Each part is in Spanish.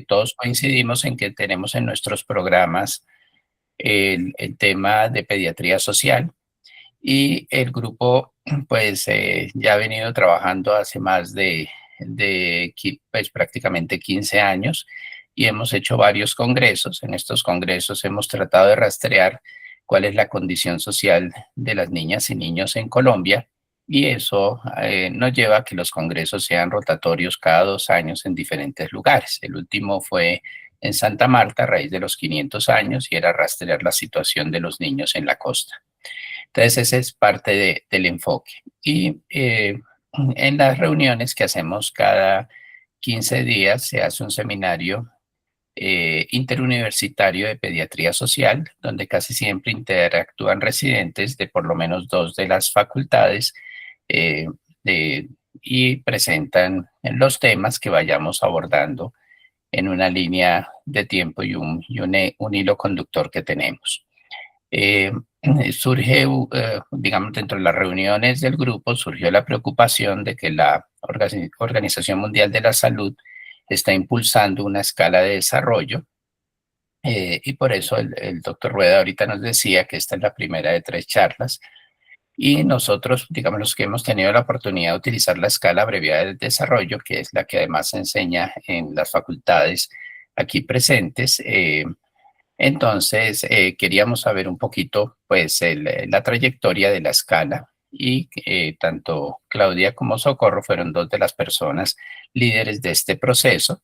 todos coincidimos en que tenemos en nuestros programas el tema de pediatría social y el grupo pues ya ha venido trabajando hace más pues prácticamente 15 años y hemos hecho varios congresos. En estos congresos hemos tratado de rastrear cuál es la condición social de las niñas y niños en Colombia y eso nos lleva a que los congresos sean rotatorios cada 2 años en diferentes lugares. El último fue en Santa Marta a raíz de los 500 años y era rastrear la situación de los niños en la costa. Entonces, ese es parte del enfoque. Y en las reuniones que hacemos cada 15 días se hace un seminario interuniversitario de pediatría social, donde casi siempre interactúan residentes de por lo menos 2 de las facultades eh, de- y presentan los temas que vayamos abordando en una línea de tiempo y un hilo conductor que tenemos. Eh, surge, digamos, dentro de las reuniones del grupo, surgió la preocupación de que la Organización Mundial de la Salud está impulsando una escala de desarrollo y por eso el doctor Rueda ahorita nos decía que esta es la primera de 3 charlas y nosotros, digamos, los que hemos tenido la oportunidad de utilizar la escala abreviada de desarrollo, que es la que además se enseña en las facultades aquí presentes, entonces, queríamos saber un poquito, pues, la trayectoria de la escala y tanto Claudia como Socorro fueron 2 de las personas líderes de este proceso.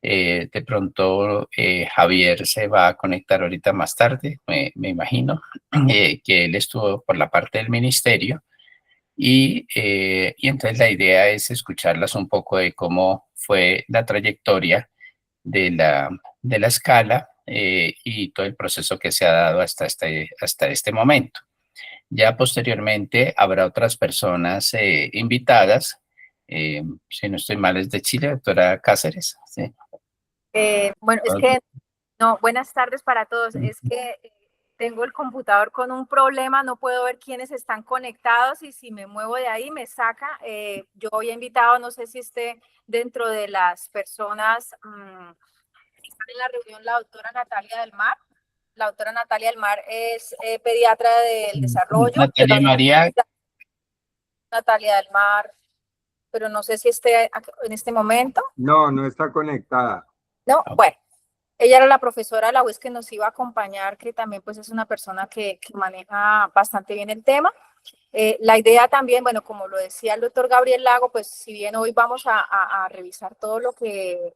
De pronto, Javier se va a conectar ahorita más tarde, me imagino, que él estuvo por la parte del ministerio y entonces la idea es escucharlas un poco de cómo fue la trayectoria de la escala y todo el proceso que se ha dado hasta este momento. Ya posteriormente habrá otras personas invitadas, si no estoy mal es de Chile, doctora Cáceres. Sí. Bueno, es que, no, buenas tardes para todos. Es que tengo el computador con un problema, no puedo ver quiénes están conectados y si me muevo de ahí me saca. Yo había invitado, no sé si esté dentro de las personas que están en la reunión, la doctora Natalia del Mar. La doctora Natalia del Mar es pediatra del desarrollo. Natalia María. Natalia del Mar, pero no sé si esté en este momento. No, no está conectada. No, bueno. Ella era la profesora de la UES que nos iba a acompañar, que también pues es una persona que maneja bastante bien el tema. La idea también, bueno, como lo decía el doctor Gabriel Lago, pues si bien hoy vamos a revisar todo lo que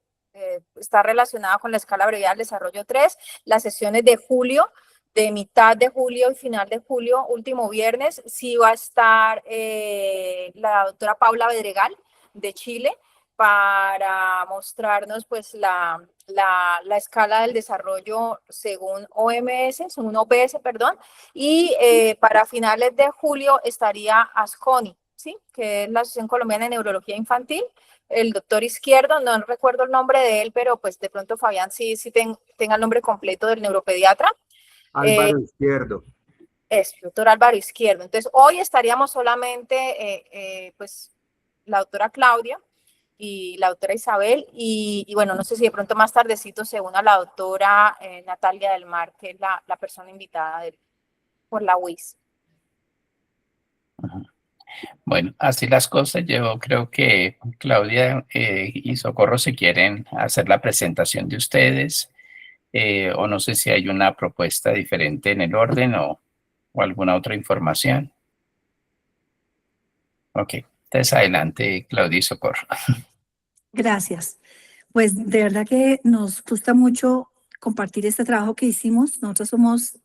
está relacionado con la escala abreviada del desarrollo 3, las sesiones de julio, de mitad de julio y final de julio, último viernes, sí va a estar la doctora Paula Bedregal de Chile, para mostrarnos pues la escala del desarrollo según OMS, según OPS, perdón, y para finales de julio estaría ASCONI, ¿sí? Que es la Asociación Colombiana de Neurología Infantil, el doctor Izquierdo, no recuerdo el nombre de él, pero pues de pronto Fabián sí tenga el nombre completo del neuropediatra. Álvaro Izquierdo. Es, doctor Álvaro Izquierdo. Entonces, hoy estaríamos solamente, pues, la doctora Claudia y la doctora Isabel, y bueno, no sé si de pronto más tardecito se una la doctora Natalia del Mar, que es la persona invitada por la UIS. Bueno, así las cosas. Yo creo que Claudia y Socorro si quieren hacer la presentación de ustedes, o no sé si hay una propuesta diferente en el orden o alguna otra información. Ok, entonces adelante, Claudia y Socorro. Gracias. Pues de verdad que nos gusta mucho compartir este trabajo que hicimos. Nosotros somos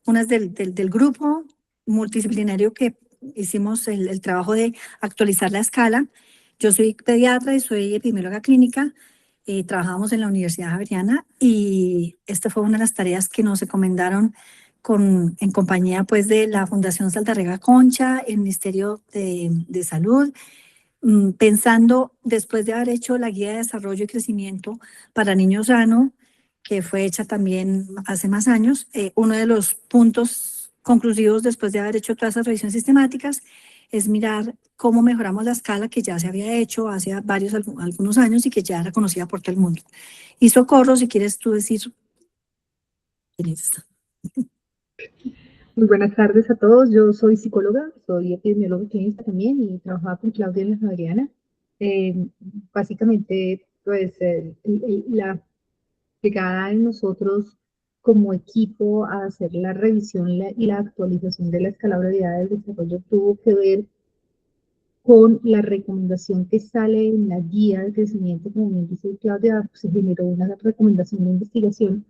unas del grupo multidisciplinario que hicimos el trabajo de actualizar la escala. Yo soy pediatra y soy epidemióloga clínica. Trabajamos en la Universidad Javeriana y esta fue una de las tareas que nos encomendaron en compañía pues, de la Fundación Saldarriaga Concha, el Ministerio de Salud, pensando, después de haber hecho la guía de desarrollo y crecimiento para niños sano, que fue hecha también hace más años, uno de los puntos conclusivos después de haber hecho todas esas revisiones sistemáticas es mirar cómo mejoramos la escala que ya se había hecho hace algunos años y que ya era conocida por todo el mundo. Y Socorro, si quieres tú decir quién es. Muy buenas tardes a todos. Yo soy psicóloga, soy epidemióloga clínica también y trabajaba con Claudia en la Javeriana. Básicamente, pues la llegada de nosotros como equipo a hacer la revisión y la actualización de la escala prioridad del desarrollo tuvo que ver con la recomendación que sale en la guía de crecimiento, como bien dice Claudia, se generó una recomendación de investigación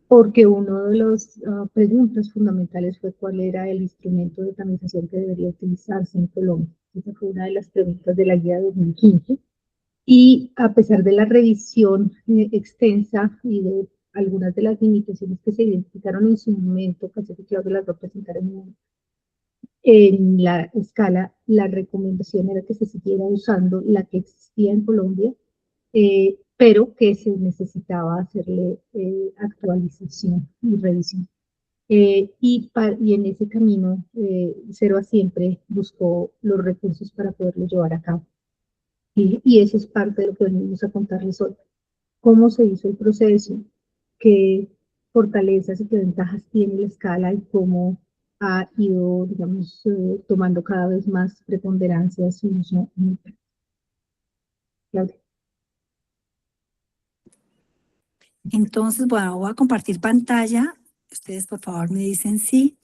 porque una de las preguntas fundamentales fue cuál era el instrumento de tamización que debería utilizarse en Colombia. Esa fue una de las preguntas de la guía 2015. Y a pesar de la revisión extensa y de algunas de las limitaciones que se identificaron en su momento, casi que Claudia las va a presentar en la escala, la recomendación era que se siguiera usando la que existía en Colombia, pero que se necesitaba hacerle actualización y revisión. Y en ese camino, Cero a Siempre buscó los recursos para poderlo llevar a cabo. Y eso es parte de lo que venimos a contarles hoy. Cómo se hizo el proceso, qué fortalezas y qué ventajas tiene la escala y cómo ha ido, digamos, tomando cada vez más preponderancia su uso. Claudia. Entonces, bueno, voy a compartir pantalla. Ustedes, por favor, me dicen si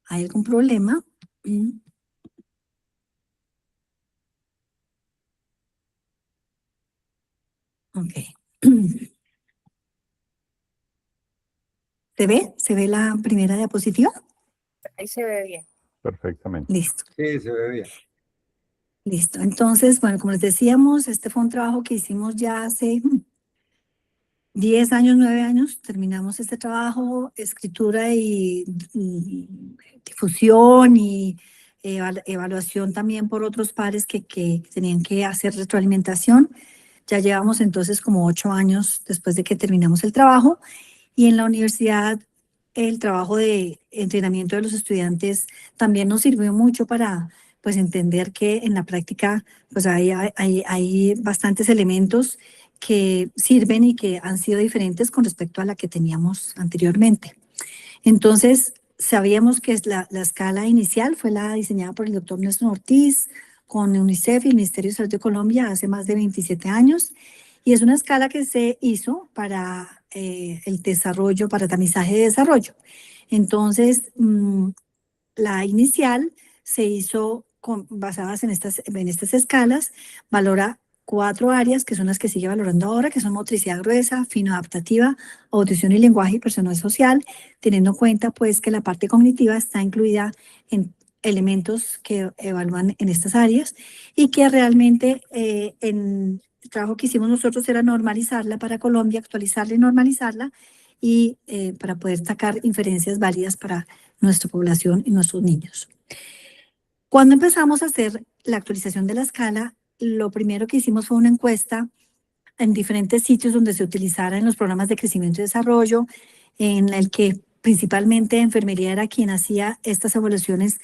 hay algún problema. Ok. ¿Se ve? ¿Se ve la primera diapositiva? Ahí se ve bien. Perfectamente. Listo. Sí, se ve bien. Listo. Entonces, bueno, como les decíamos, este fue un trabajo que hicimos ya hace 10 años, 9 años. Terminamos este trabajo, escritura y difusión y evaluación también por otros pares que tenían que hacer retroalimentación. Ya llevamos entonces como 8 años después de que terminamos el trabajo. Y en la universidad, el trabajo de entrenamiento de los estudiantes también nos sirvió mucho para pues entender que en la práctica pues hay bastantes elementos que sirven y que han sido diferentes con respecto a la que teníamos anteriormente. Entonces, sabíamos que la escala inicial fue la diseñada por el doctor Nelson Ortiz con UNICEF y el Ministerio de Salud de Colombia hace más de 27 años. Y es una escala que se hizo para el desarrollo, para tamizaje de desarrollo. Entonces, la inicial se hizo basadas en estas escalas, valora 4 áreas que son las que sigue valorando ahora, que son motricidad gruesa, finoadaptativa, audición y lenguaje y personal social, teniendo en cuenta pues que la parte cognitiva está incluida en elementos que evalúan en estas áreas y que realmente en el trabajo que hicimos nosotros era normalizarla para Colombia, actualizarla y normalizarla y para poder sacar inferencias válidas para nuestra población y nuestros niños. Cuando empezamos a hacer la actualización de la escala, lo primero que hicimos fue una encuesta en diferentes sitios donde se utilizara en los programas de crecimiento y desarrollo, en el que principalmente enfermería era quien hacía estas evaluaciones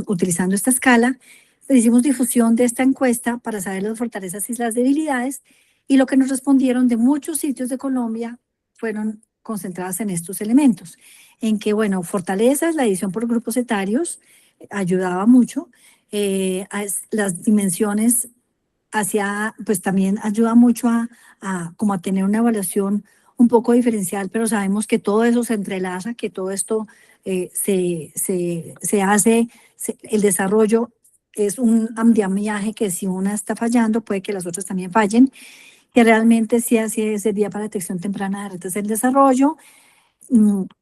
utilizando esta escala. Hicimos difusión de esta encuesta para saber las fortalezas y las debilidades, y lo que nos respondieron de muchos sitios de Colombia fueron concentradas en estos elementos, en que, bueno, fortalezas, la edición por grupos etarios ayudaba mucho, las dimensiones pues también ayuda mucho como a tener una evaluación un poco diferencial, pero sabemos que todo eso se entrelaza, que todo esto se hace, el desarrollo es un andamiaje que si una está fallando, puede que las otras también fallen, que realmente sí así servía para detección temprana de retos del desarrollo.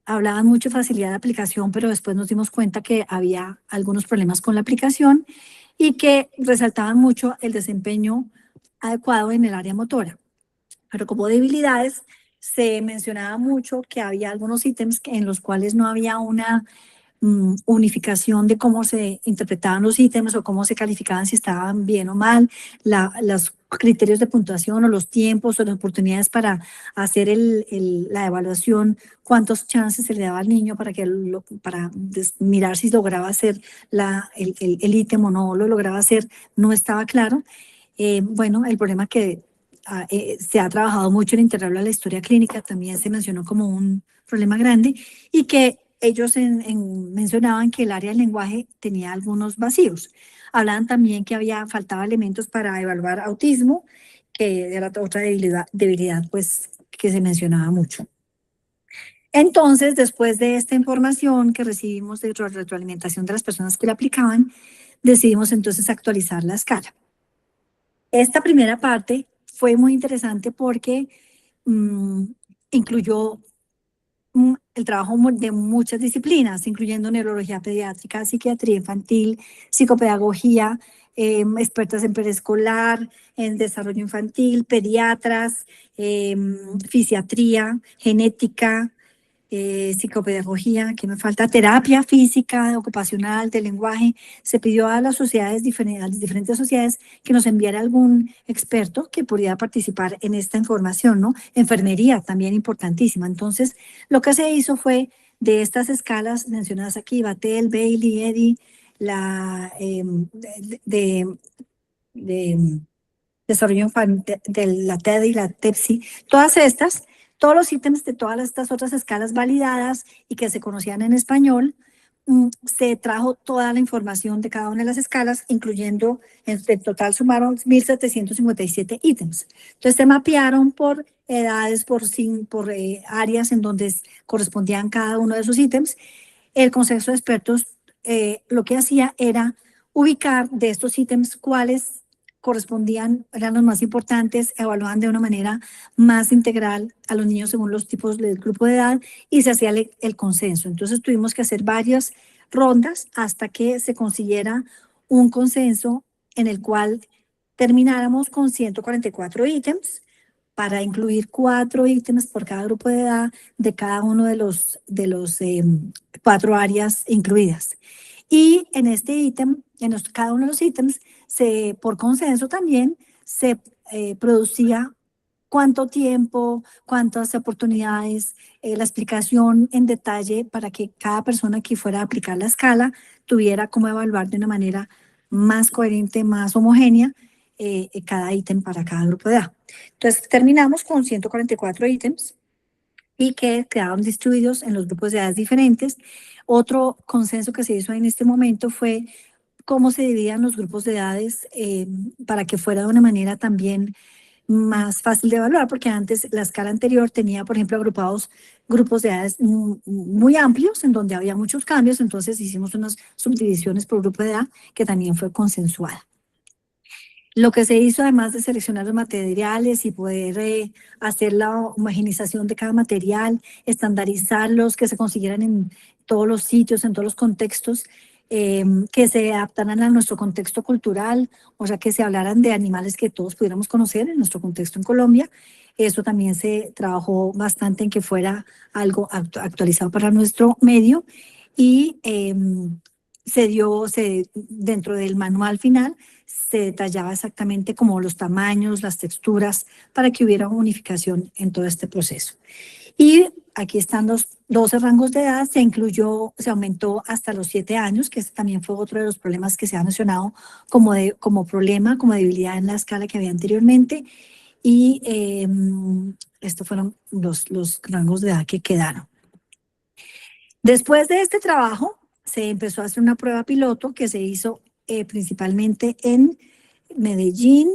Hablaban mucho de facilidad de aplicación, pero después nos dimos cuenta que había algunos problemas con la aplicación y que resaltaban mucho el desempeño adecuado en el área motora. Pero como debilidades, se mencionaba mucho que había algunos ítems en los cuales no había una unificación de cómo se interpretaban los ítems o cómo se calificaban, si estaban bien o mal, las criterios de puntuación o los tiempos o las oportunidades para hacer la evaluación, cuántos chances se le daba al niño para mirar si lograba hacer el ítem o no lo lograba hacer, no estaba claro. Bueno, el problema que se ha trabajado mucho en integrarlo a la historia clínica también se mencionó como un problema grande y que ellos mencionaban que el área del lenguaje tenía algunos vacíos. Hablaban también que faltaba elementos para evaluar autismo, que era otra debilidad pues, que se mencionaba mucho. Entonces, después de esta información que recibimos de retroalimentación de las personas que la aplicaban, decidimos entonces actualizar la escala. Esta primera parte fue muy interesante porque incluyó el trabajo de muchas disciplinas, incluyendo neurología pediátrica, psiquiatría infantil, psicopedagogía, expertas en preescolar, en desarrollo infantil, pediatras, fisiatría, genética, psicopedagogía, que me falta, terapia física, ocupacional, de lenguaje. Se pidió a las sociedades, a las diferentes sociedades, que nos enviara algún experto que pudiera participar en esta información, ¿no? Enfermería, también importantísima. Entonces, lo que se hizo fue, de estas escalas mencionadas aquí, Battelle, Bailey, Eddy, de desarrollo infantil, de la TED y la TEPSI, todas estas, todos los ítems de todas estas otras escalas validadas y que se conocían en español, se trajo toda la información de cada una de las escalas, incluyendo, en total sumaron 1.757 ítems. Entonces se mapearon por edades, por áreas en donde correspondían cada uno de esos ítems. El Consejo de Expertos lo que hacía era ubicar de estos ítems cuáles correspondían, eran los más importantes, evaluaban de una manera más integral a los niños según los tipos del grupo de edad y se hacía el consenso. Entonces tuvimos que hacer varias rondas hasta que se consiguiera un consenso en el cual termináramos con 144 ítems para incluir 4 ítems por cada grupo de edad de cada uno de los 4 áreas incluidas. Y en este ítem, cada uno de los ítems, por consenso también, se producía cuánto tiempo, cuántas oportunidades, la explicación en detalle para que cada persona que fuera a aplicar la escala tuviera cómo evaluar de una manera más coherente, más homogénea, cada ítem para cada grupo de edad. Entonces, terminamos con 144 ítems y que quedaron distribuidos en los grupos de edades diferentes. Otro consenso que se hizo en este momento fue cómo se dividían los grupos de edades para que fuera de una manera también más fácil de evaluar, porque antes la escala anterior tenía, por ejemplo, agrupados grupos de edades muy amplios, en donde había muchos cambios, entonces hicimos unas subdivisiones por grupo de edad que también fue consensuada. Lo que se hizo, además de seleccionar los materiales y poder hacer la homogenización de cada material, estandarizarlos, que se consiguieran en todos los sitios, en todos los contextos, que se adaptaran a nuestro contexto cultural, o sea, que se hablaran de animales que todos pudiéramos conocer en nuestro contexto en Colombia. Eso también se trabajó bastante en que fuera algo actualizado para nuestro medio y dentro del manual final se detallaba exactamente como los tamaños, las texturas, para que hubiera unificación en todo este proceso. Y aquí están los 12 rangos de edad, se aumentó hasta los 7 años, que también fue otro de los problemas que se ha mencionado como problema, como debilidad en la escala que había anteriormente. Y estos fueron los rangos de edad que quedaron. Después de este trabajo, se empezó a hacer una prueba piloto que se hizo principalmente en Medellín,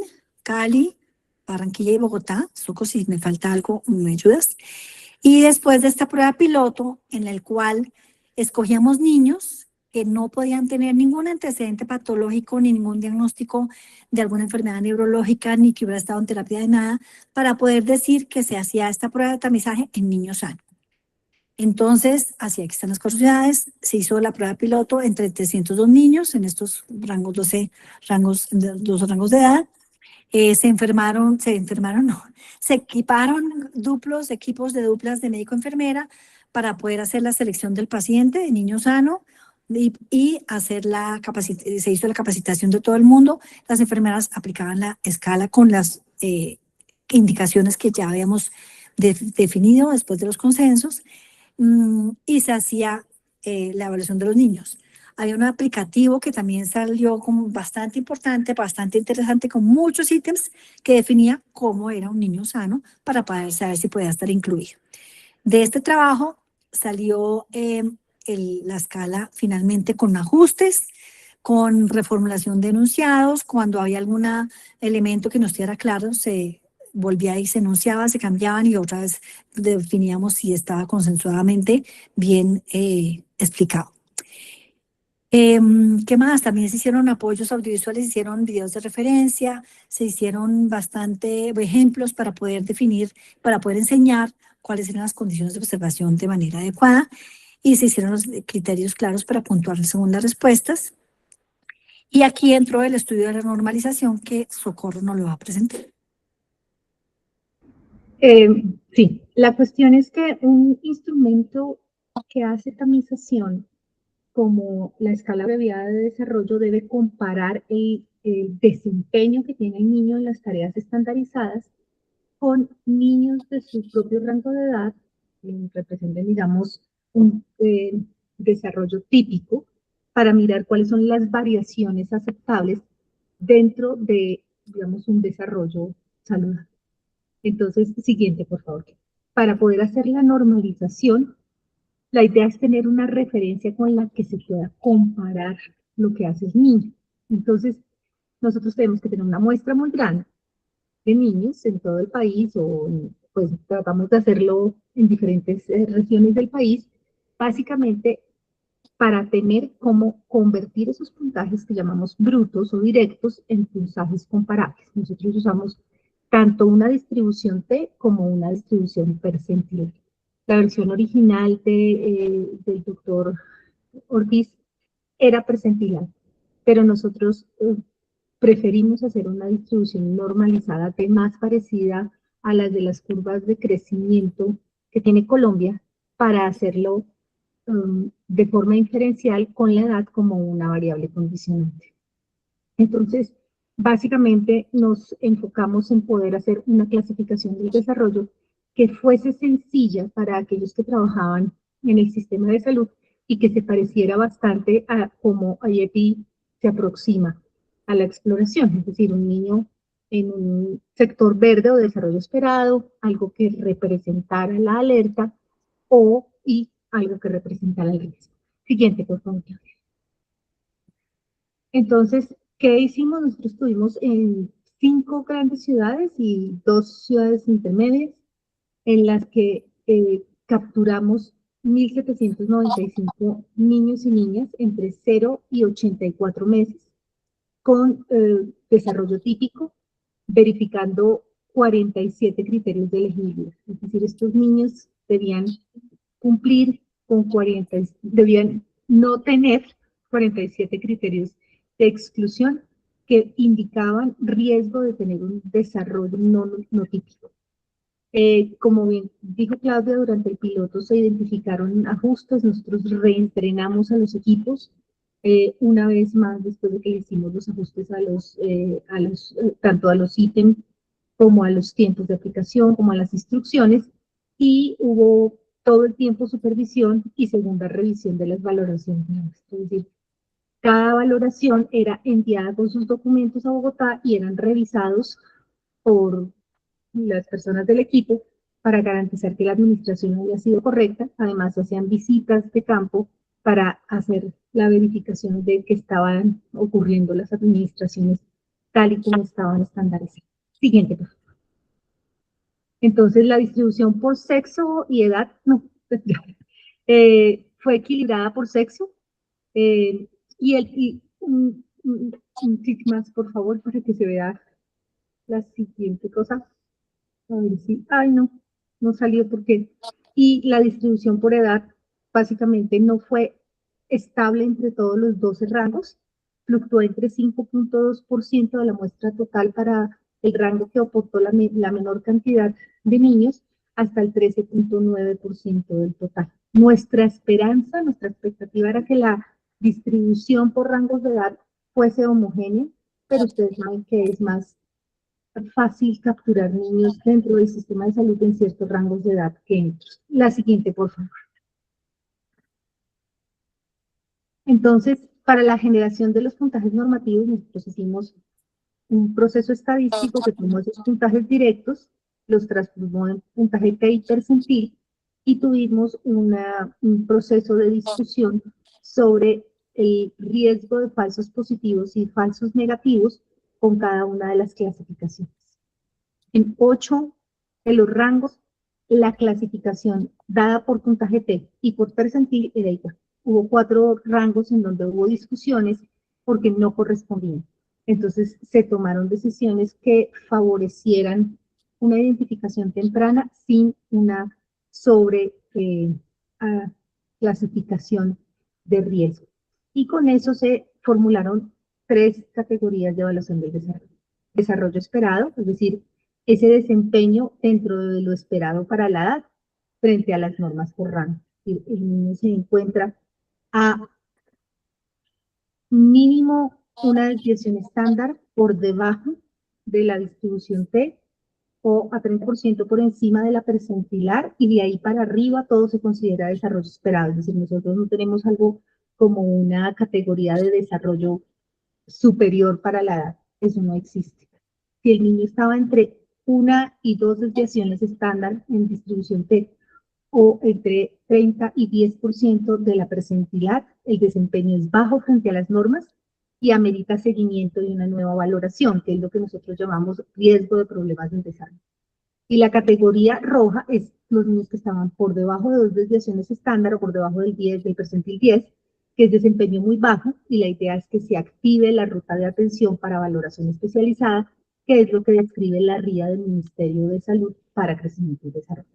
Cali, Barranquilla y Bogotá. Soco, si me falta algo, ¿me ayudas? Y después de esta prueba piloto, en el cual escogíamos niños que no podían tener ningún antecedente patológico ni ningún diagnóstico de alguna enfermedad neurológica, ni que hubiera estado en terapia de nada, para poder decir que se hacía esta prueba de tamizaje en niños sanos. Entonces, aquí están las curiosidades, se hizo la prueba piloto entre 302 niños en estos rangos, 12 rangos de edad. Se equiparon equipos de duplas de médico-enfermera para poder hacer la selección del paciente, de niño sano, y hacer se hizo la capacitación de todo el mundo. Las enfermeras aplicaban la escala con las indicaciones que ya habíamos definido después de los consensos, y se hacía la evaluación de los niños. Había un aplicativo que también salió como bastante importante, bastante interesante, con muchos ítems que definía cómo era un niño sano para poder saber si podía estar incluido. De este trabajo salió la escala finalmente con ajustes, con reformulación de enunciados. Cuando había algún elemento que no estuviera claro, se volvía y se enunciaba, se cambiaban y otra vez definíamos si estaba consensuadamente bien explicado. ¿Qué más? También se hicieron apoyos audiovisuales, se hicieron videos de referencia, se hicieron bastante ejemplos para poder definir, para poder enseñar cuáles eran las condiciones de observación de manera adecuada, y se hicieron los criterios claros para puntuar según las respuestas. Y aquí entró el estudio de la normalización que Socorro nos lo va a presentar. Sí, la cuestión es que un instrumento que hace tamización como la escala abreviada de desarrollo debe comparar el desempeño que tiene el niño en las tareas estandarizadas con niños de su propio rango de edad, que representen, digamos, un desarrollo típico, para mirar cuáles son las variaciones aceptables dentro de, digamos, un desarrollo saludable. Entonces, siguiente, por favor. Para poder hacer la normalización, la idea es tener una referencia con la que se pueda comparar lo que hace el niño. Entonces, nosotros tenemos que tener una muestra muy grande de niños en todo el país, o pues tratamos de hacerlo en diferentes regiones del país, básicamente para tener cómo convertir esos puntajes que llamamos brutos o directos en puntajes comparables. Nosotros usamos tanto una distribución T como una distribución percentil. La versión original del doctor Ortiz era percentil, pero nosotros preferimos hacer una distribución normalizada T más parecida a las de las curvas de crecimiento que tiene Colombia, para hacerlo de forma inferencial con la edad como una variable condicionante. Entonces, básicamente nos enfocamos en poder hacer una clasificación del desarrollo que fuese sencilla para aquellos que trabajaban en el sistema de salud y que se pareciera bastante a cómo IEP se aproxima a la exploración, es decir, un niño en un sector verde o desarrollo esperado, algo que representara la alerta y algo que representara el riesgo. Siguiente, por favor. Entonces, ¿qué hicimos? Nosotros estuvimos en 5 grandes ciudades y 2 ciudades intermedias, en las que capturamos 1.795 niños y niñas entre 0 y 84 meses con desarrollo típico, verificando 47 criterios de elegibilidad. Es decir, estos niños debían cumplir con debían no tener 47 criterios de exclusión que indicaban riesgo de tener un desarrollo no típico. Como bien dijo Claudia, durante el piloto se identificaron ajustes, nosotros reentrenamos a los equipos una vez más después de que hicimos los ajustes tanto a los ítems como a los tiempos de aplicación, como a las instrucciones, y hubo todo el tiempo supervisión y segunda revisión de las valoraciones. Es decir, cada valoración era enviada con sus documentos a Bogotá y eran revisados por las personas del equipo para garantizar que la administración había sido correcta. Además, se hacían visitas de campo para hacer la verificación de que estaban ocurriendo las administraciones tal y como estaban estandarizadas. Siguiente, por favor. Entonces, la distribución por sexo y edad, fue equilibrada por sexo. Un tic más, por favor, para que se vea la siguiente cosa. A ver si, no salió porque. Y la distribución por edad básicamente no fue estable entre todos los 12 rangos, fluctuó entre 5.2% de la muestra total para el rango que aportó la menor cantidad de niños, hasta el 13.9% del total. Nuestra esperanza, nuestra expectativa era que la distribución por rangos de edad fuese homogénea, pero ustedes saben que es más fácil capturar niños dentro del sistema de salud en ciertos rangos de edad que en otros. La siguiente, por favor. Entonces, para la generación de los puntajes normativos, nosotros hicimos un proceso estadístico que tomó esos puntajes directos, los transformó en puntaje P y percentil, y tuvimos un proceso de discusión sobre el riesgo de falsos positivos y falsos negativos con cada una de las clasificaciones. En 8 de los rangos, la clasificación dada por puntaje T y por percentil era igual. Hubo 4 rangos en donde hubo discusiones porque no correspondían. Entonces se tomaron decisiones que favorecieran una identificación temprana sin una clasificación de riesgo. Y con eso se formularon 3 categorías de evaluación del desarrollo. Desarrollo esperado, es decir, ese desempeño dentro de lo esperado para la edad frente a las normas por rango. El niño se encuentra a mínimo una desviación estándar por debajo de la distribución T o a 3% por encima de la percentilar, y de ahí para arriba todo se considera desarrollo esperado. Es decir, nosotros no tenemos algo como una categoría de desarrollo superior para la edad. Eso no existe. Si el niño estaba entre 1 y 2 desviaciones estándar en distribución T o entre 30 y 10% de la percentilar, el desempeño es bajo frente a las normas y amerita seguimiento y una nueva valoración, que es lo que nosotros llamamos riesgo de problemas del desarrollo. Y la categoría roja es los niños que estaban por debajo de 2 desviaciones estándar o por debajo del percentil 10, que es desempeño muy bajo, y la idea es que se active la ruta de atención para valoración especializada, que es lo que describe la RIA del Ministerio de Salud para crecimiento y desarrollo.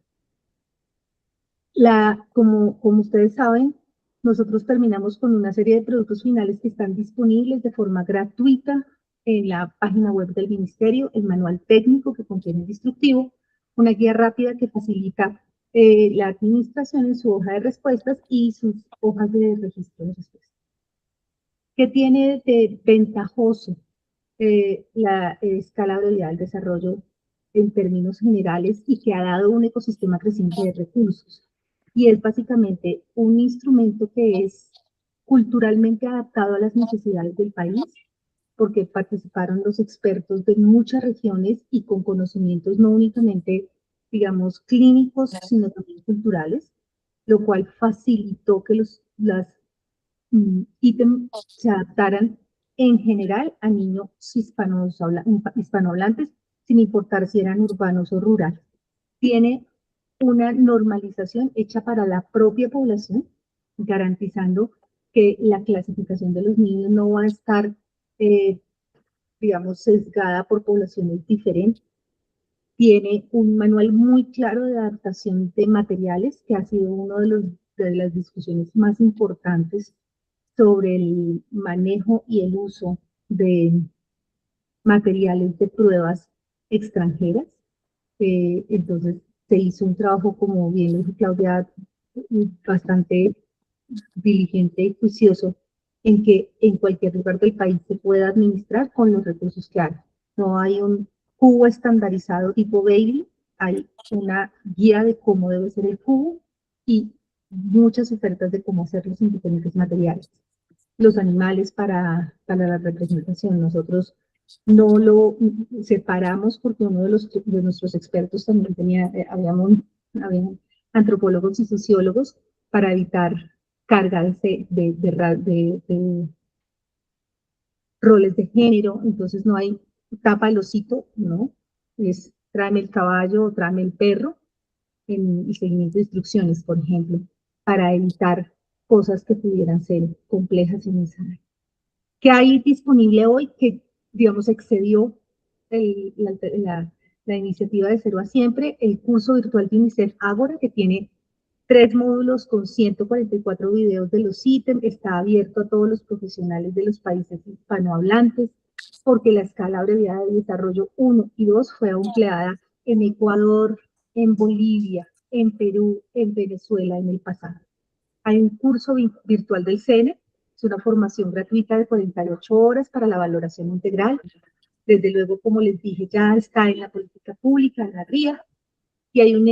Como ustedes saben, nosotros terminamos con una serie de productos finales que están disponibles de forma gratuita en la página web del Ministerio, el manual técnico que contiene el instructivo, una guía rápida que facilita la administración en su hoja de respuestas y sus hojas de registro de respuestas. ¿Qué tiene de ventajoso la escala de habilidad del desarrollo en términos generales y que ha dado un ecosistema creciente de recursos? Y es básicamente un instrumento que es culturalmente adaptado a las necesidades del país, porque participaron los expertos de muchas regiones y con conocimientos no únicamente, digamos, clínicos, sino también culturales, lo cual facilitó que los ítems se adaptaran en general a niños hispanohablantes, sin importar si eran urbanos o rurales. Tiene una normalización hecha para la propia población, garantizando que la clasificación de los niños no va a estar, digamos, sesgada por poblaciones diferentes. Tiene un manual muy claro de adaptación de materiales, que ha sido una de las discusiones más importantes sobre el manejo y el uso de materiales de pruebas extranjeras. Entonces, se hizo un trabajo, como bien lo dijo Claudia, bastante diligente y juicioso, en que en cualquier lugar del país se pueda administrar con los recursos que hay. No hay un cubo estandarizado tipo Bailey, hay una guía de cómo debe ser el cubo y muchas ofertas de cómo hacerlo sin diferentes materiales. Los animales para la representación, nosotros no lo separamos porque uno de nuestros expertos también habían antropólogos y sociólogos para evitar carga de roles de género. Entonces no hay tapa el osito, ¿no? Es tráeme el caballo o tráeme el perro en el seguimiento de instrucciones, por ejemplo, para evitar cosas que pudieran ser complejas en esa área. ¿Qué hay disponible hoy que, digamos, excedió la iniciativa de Cero a Siempre? El curso virtual de UNICEF Ágora, que tiene 3 módulos con 144 videos de los ítems, está abierto a todos los profesionales de los países hispanohablantes, porque la escala abreviada de desarrollo 1 y 2 fue empleada en Ecuador, en Bolivia, en Perú, en Venezuela en el pasado. Hay un curso virtual del CENE, Es una formación gratuita de 48 horas para la valoración integral. Desde luego, como les dije, ya está en la política pública, en la RIA, y hay un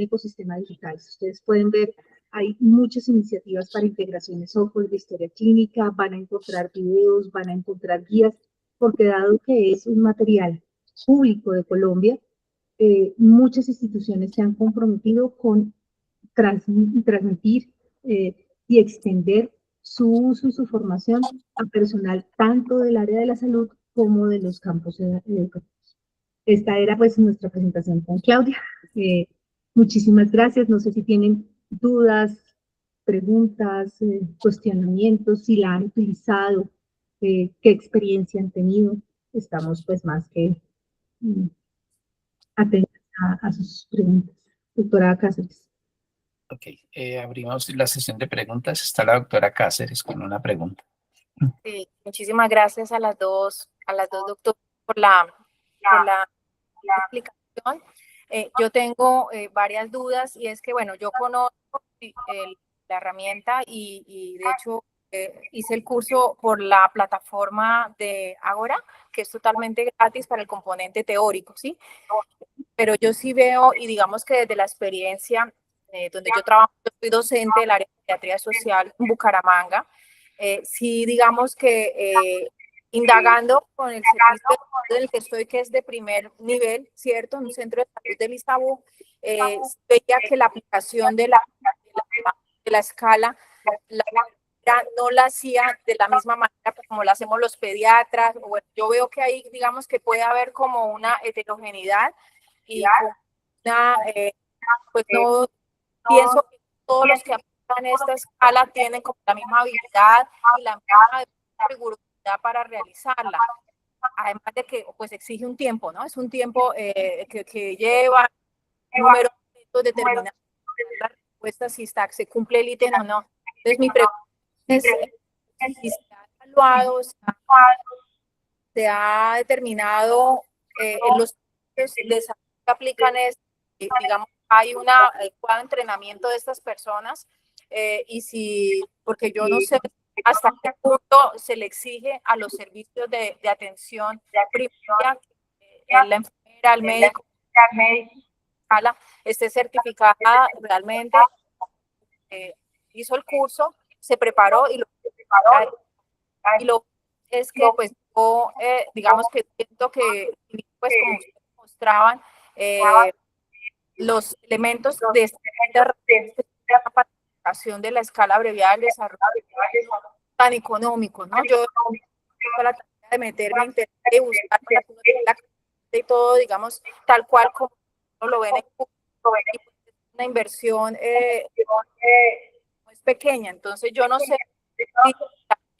ecosistema digital. Si ustedes pueden ver, hay muchas iniciativas para integración de software de historia clínica, van a encontrar videos, van a encontrar guías, porque dado que es un material público de Colombia, muchas instituciones se han comprometido con transmitir y extender su uso y su formación a personal tanto del área de la salud como de los campos educativos. Esta era pues nuestra presentación con Claudia. Muchísimas gracias. No sé si tienen dudas, preguntas, cuestionamientos, si la han utilizado, qué experiencia han tenido. Estamos pues más que atentos a sus preguntas. Doctora Cáceres. Ok, abrimos la sesión de preguntas. Está la doctora Cáceres con una pregunta. Sí, muchísimas gracias a las dos doctoras por la explicación. Yo tengo varias dudas y es que, bueno, yo conozco la herramienta y de hecho hice el curso por la plataforma de Agora, que es totalmente gratis para el componente teórico, ¿sí? Pero yo sí veo, y digamos que desde la experiencia donde yo trabajo, yo soy docente del área de pediatría social en Bucaramanga, sí digamos que indagando con el servicio en el que estoy, que es de primer nivel, ¿cierto? En un centro de salud de Lisabú, veía que la aplicación de la escala no la hacía de la misma manera como la hacemos los pediatras. Bueno, yo veo que ahí, digamos que puede haber como una heterogeneidad y una, pues no pienso que todos los que aplican esta escala tienen como la misma habilidad y la misma rigurosidad para realizarla. Además de que pues exige un tiempo, ¿no? Es un tiempo que lleva un número determinado la respuesta si se cumple el ítem o no. Entonces mi pregunta es si se ha evaluado, se ha determinado en los que aplican esto, digamos, hay un adecuado entrenamiento de estas personas y si, porque yo no sé hasta qué punto se le exige a los servicios de atención primaria, la enfermera, el médico, esté certificada realmente, hizo el curso, se preparó y lo es que pues yo, digamos que siento que pues como ustedes mostraban los elementos de esta participación de la escala abreviada del desarrollo tan económico, ¿no? Yo la tarea de meterme en internet y buscar la y todo, digamos, tal cual como lo ven en una inversión es pequeña, entonces yo no sé si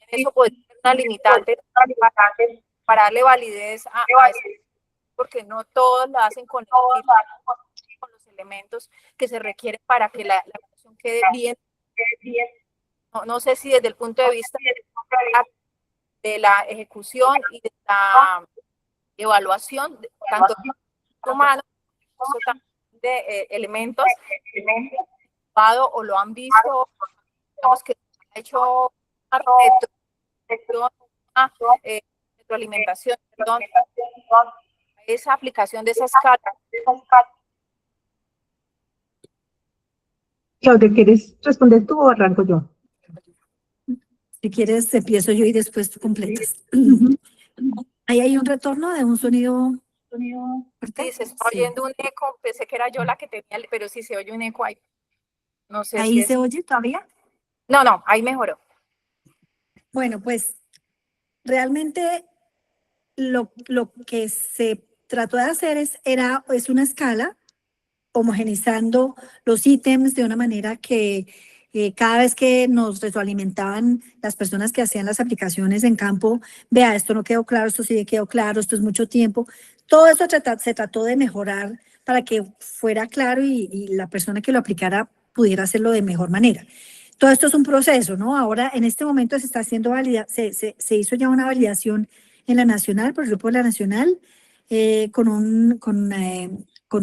eso puede ser una limitante para darle validez a eso, porque no todos la hacen con los elementos que se requieren para que la canción quede bien. No sé si desde el punto de vista de la ejecución y de la evaluación, tanto humano como de elementos, o lo han visto, digamos que ha hecho una retroalimentación, perdón, esa aplicación de esa escala. Claudia, ¿quieres responder tú o arranco yo? Si quieres, empiezo yo y después tú completas. Ahí hay un retorno de un sonido. Sí, se está oyendo un eco. Pensé que era yo la que tenía, pero sí se oye un eco ahí. No sé ¿Ahí si se oye todavía? No, ahí mejoró. Bueno, pues realmente lo que se trató de hacer es una escala homogenizando los ítems de una manera que cada vez que nos retroalimentaban las personas que hacían las aplicaciones en campo, vea, esto no quedó claro, esto sí quedó claro, esto es mucho tiempo. Todo esto se trató de mejorar para que fuera claro y la persona que lo aplicara pudiera hacerlo de mejor manera. Todo esto es un proceso, ¿no? Ahora, en este momento se está haciendo se hizo ya una validación en la Nacional, por el Grupo de la Nacional, con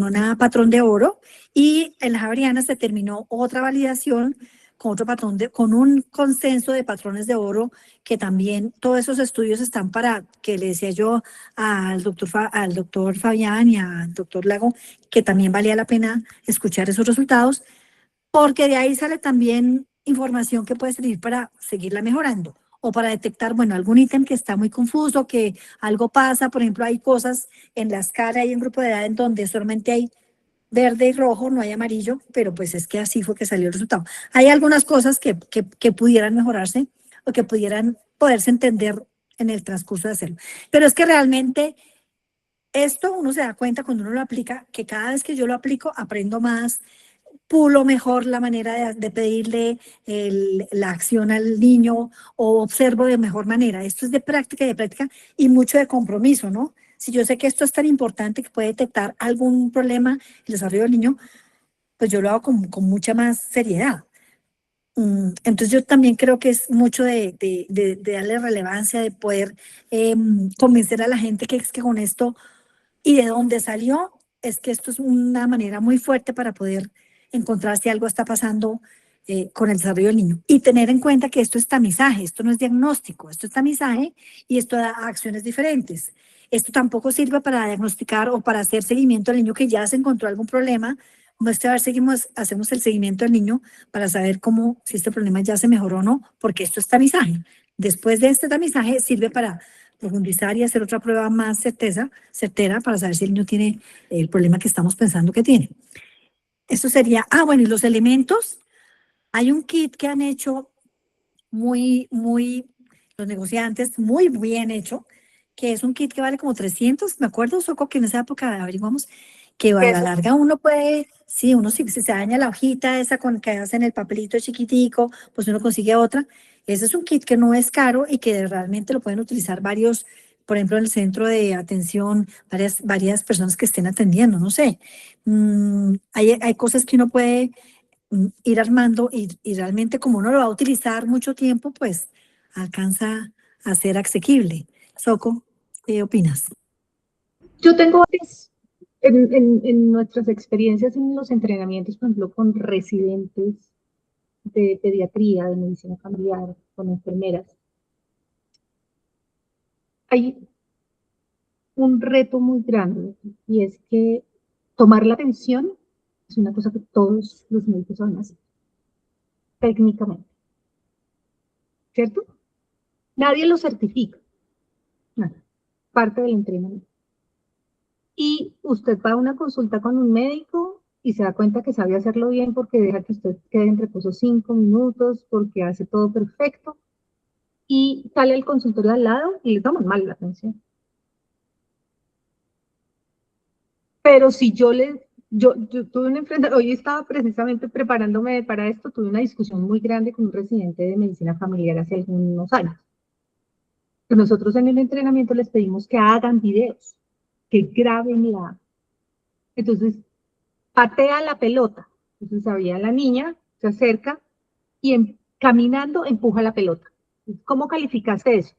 una patrón de oro, y en la Javeriana se terminó otra validación con otro patrón, con un consenso de patrones de oro, que también todos esos estudios están para, que le decía yo al doctor Fabián y al doctor Lago, que también valía la pena escuchar esos resultados, porque de ahí sale también información que puede servir para seguirla mejorando o para detectar, bueno, algún ítem que está muy confuso, que algo pasa. Por ejemplo, hay cosas en la escala y en grupo de edad en donde solamente hay verde y rojo, no hay amarillo, pero pues es que así fue que salió el resultado. Hay algunas cosas que pudieran mejorarse o que pudieran poderse entender en el transcurso de hacerlo. Pero es que realmente esto uno se da cuenta cuando uno lo aplica, que cada vez que yo lo aplico aprendo más, pulo mejor la manera de pedirle la acción al niño, o observo de mejor manera. Esto es de práctica y mucho de compromiso, ¿no? Si yo sé que esto es tan importante que puede detectar algún problema en el desarrollo del niño, pues yo lo hago con mucha más seriedad. Entonces yo también creo que es mucho de darle relevancia, de poder convencer a la gente que es que con esto y de dónde salió, es que esto es una manera muy fuerte para poder encontrar si algo está pasando con el desarrollo del niño. Y tener en cuenta que esto es tamizaje, esto no es diagnóstico, esto es tamizaje y esto da acciones diferentes. Esto tampoco sirve para diagnosticar o para hacer seguimiento al niño que ya se encontró algún problema. Muestra, a ver, hacemos el seguimiento del niño para saber cómo, si este problema ya se mejoró o no, porque esto es tamizaje. Después de este tamizaje sirve para profundizar y hacer otra prueba más certera para saber si el niño tiene el problema que estamos pensando que tiene. Esto sería, bueno, y los elementos, hay un kit que han hecho los negociantes, muy bien hecho, que es un kit que vale como 300, me acuerdo, Soco, que en esa época averiguamos que a la larga uno puede, sí, uno si se daña la hojita esa con que hacen el papelito chiquitico, pues uno consigue otra. Ese es un kit que no es caro y que realmente lo pueden utilizar varios, por ejemplo, en el centro de atención, varias personas que estén atendiendo, no sé. Hay cosas que uno puede ir armando y realmente como uno lo va a utilizar mucho tiempo, pues alcanza a ser asequible. Soco, ¿qué opinas? Yo tengo varias, en nuestras experiencias en los entrenamientos, por ejemplo, con residentes de pediatría, de medicina familiar, con enfermeras, hay un reto muy grande y es que tomar la atención es una cosa que todos los médicos saben hacer, técnicamente, ¿cierto? Nadie lo certifica, nada, parte del entrenamiento. Y usted va a una consulta con un médico y se da cuenta que sabe hacerlo bien porque deja que usted quede en reposo 5 minutos, porque hace todo perfecto, y sale el consultorio al lado y le toman mal la atención. Pero si yo tuve una enfrentamiento, hoy estaba precisamente preparándome para esto, tuve una discusión muy grande con un residente de medicina familiar hace algunos años. Nosotros en el entrenamiento les pedimos que hagan videos, que graben Entonces, patea la pelota. Entonces, había la niña, se acerca y caminando empuja la pelota. ¿Cómo calificaste eso?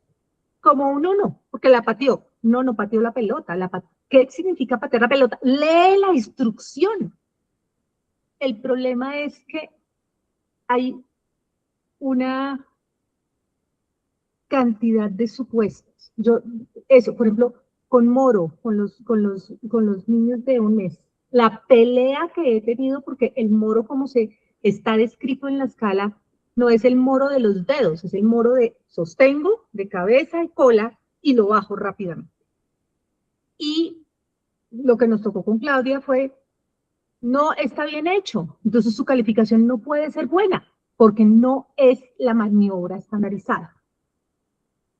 Como un 1, porque la pateó. No pateó la pelota. ¿Qué significa patear la pelota? Lee la instrucción. El problema es que hay una cantidad de supuestos. Por ejemplo, con Moro, con los niños de 1 mes, la pelea que he tenido, porque el Moro, como se está descrito en la escala, no es el Moro de los dedos, es el Moro de sostengo, de cabeza y cola, y lo bajo rápidamente. Y lo que nos tocó con Claudia fue, no está bien hecho, entonces su calificación no puede ser buena, porque no es la maniobra estandarizada.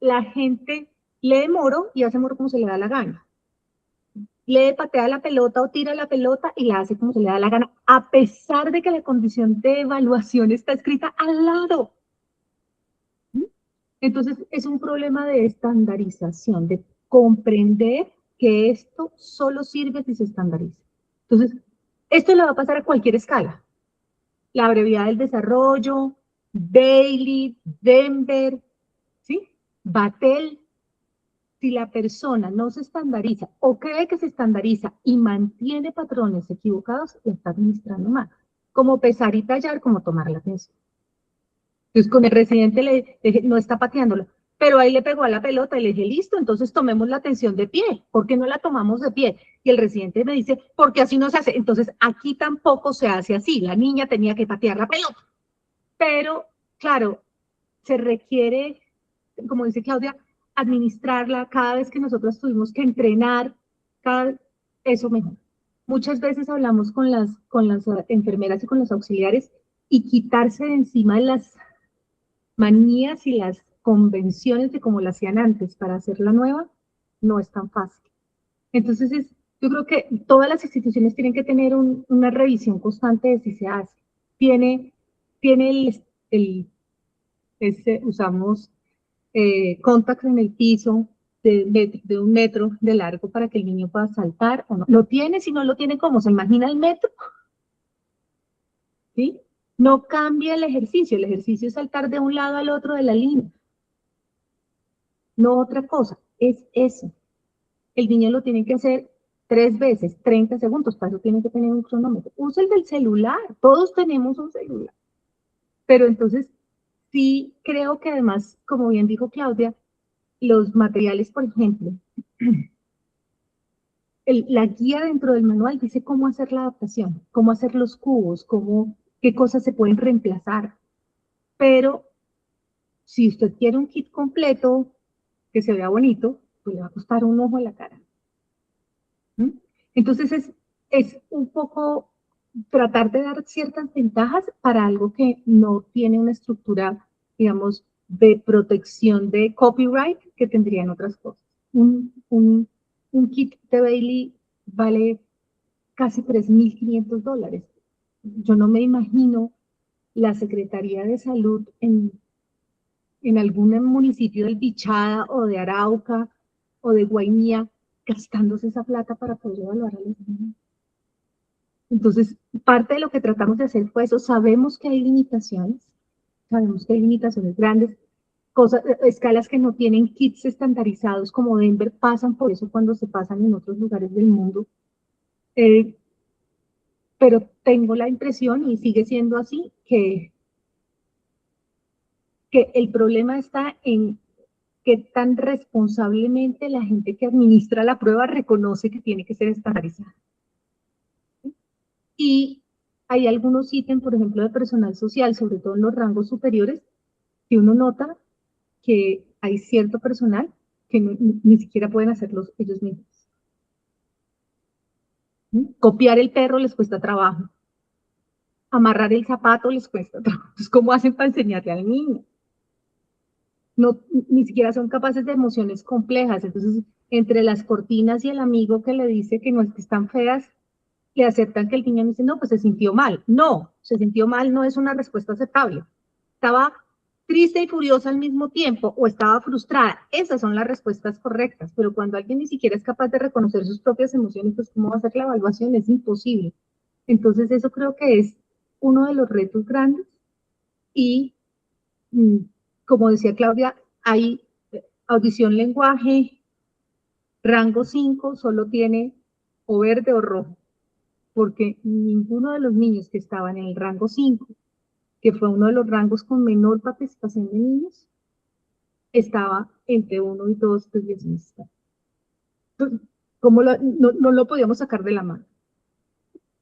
La gente lee Moro y hace Moro como se le da la gana. Lee, patea la pelota o tira la pelota y la hace como se le da la gana, a pesar de que la condición de evaluación está escrita al lado. Entonces, es un problema de estandarización, de comprender que esto solo sirve si se estandariza. Entonces, esto le va a pasar a cualquier escala. La brevedad del desarrollo, Bailey, Denver, ¿sí? Battelle. Si la persona no se estandariza o cree que se estandariza y mantiene patrones equivocados, la está administrando mal. Como pesar y tallar, como tomar la atención. Entonces con el residente le dije, no está pateándola, pero ahí le pegó a la pelota y le dije, listo, entonces tomemos la atención de pie. ¿Por qué no la tomamos de pie? Y el residente me dice, porque así no se hace. Entonces aquí tampoco se hace así. La niña tenía que patear la pelota. Pero, claro, se requiere, como dice Claudia, administrarla cada vez que nosotros tuvimos que entrenar, eso mejor. Muchas veces hablamos con las enfermeras y con los auxiliares y quitarse de encima las manías y las convenciones de cómo la hacían antes para hacerla nueva, no es tan fácil. Entonces, yo creo que todas las instituciones tienen que tener una revisión constante de si se hace. Tiene usamos contacts en el piso de 1 metro de largo para que el niño pueda saltar o no. ¿Lo tiene? Si no lo tiene, ¿cómo? ¿Se imagina el metro? ¿Sí? No cambia el ejercicio es saltar de un lado al otro de la línea. No otra cosa, es eso. El niño lo tiene que hacer 3 veces, 30 segundos, para eso tiene que tener un cronómetro. Usa el del celular, todos tenemos un celular. Pero entonces, sí creo que además, como bien dijo Claudia, los materiales, por ejemplo, la guía dentro del manual dice cómo hacer la adaptación, cómo hacer los cubos, qué cosas se pueden reemplazar. Pero si usted quiere un kit completo que se vea bonito, pues le va a costar un ojo a la cara. ¿Mm? Entonces es un poco tratar de dar ciertas ventajas para algo que no tiene una estructura, digamos, de protección de copyright que tendrían otras cosas. Un kit de Bailey vale casi $3.500. Yo no me imagino la Secretaría de Salud en algún municipio del Bichada o de Arauca o de Guainía gastándose esa plata para poder evaluar a los niños. Entonces, parte de lo que tratamos de hacer fue eso. Sabemos que hay limitaciones grandes, escalas que no tienen kits estandarizados como Denver pasan por eso cuando se pasan en otros lugares del mundo. Pero tengo la impresión, y sigue siendo así, que el problema está en qué tan responsablemente la gente que administra la prueba reconoce que tiene que ser estandarizada. Y hay algunos ítems, por ejemplo, de personal social, sobre todo en los rangos superiores, que uno nota que hay cierto personal que ni siquiera pueden hacerlos ellos mismos. Copiar el perro les cuesta trabajo. Amarrar el zapato les cuesta trabajo. Entonces, ¿cómo hacen para enseñarle al niño? No, ni siquiera son capaces de emociones complejas. Entonces, entre las cortinas y el amigo que le dice que no es que están feas, le aceptan que el niño dice, no, pues se sintió mal. No, se sintió mal no es una respuesta aceptable. Estaba triste y furiosa al mismo tiempo o estaba frustrada. Esas son las respuestas correctas, pero cuando alguien ni siquiera es capaz de reconocer sus propias emociones, pues ¿cómo va a hacer la evaluación? Es imposible. Entonces eso creo que es uno de los retos grandes y como decía Claudia, hay audición lenguaje, rango 5 solo tiene o verde o rojo, porque ninguno de los niños que estaban en el rango 5, que fue uno de los rangos con menor participación de niños, estaba entre 1 y 2, 3 meses. ¿Cómo no lo podíamos sacar de la mano?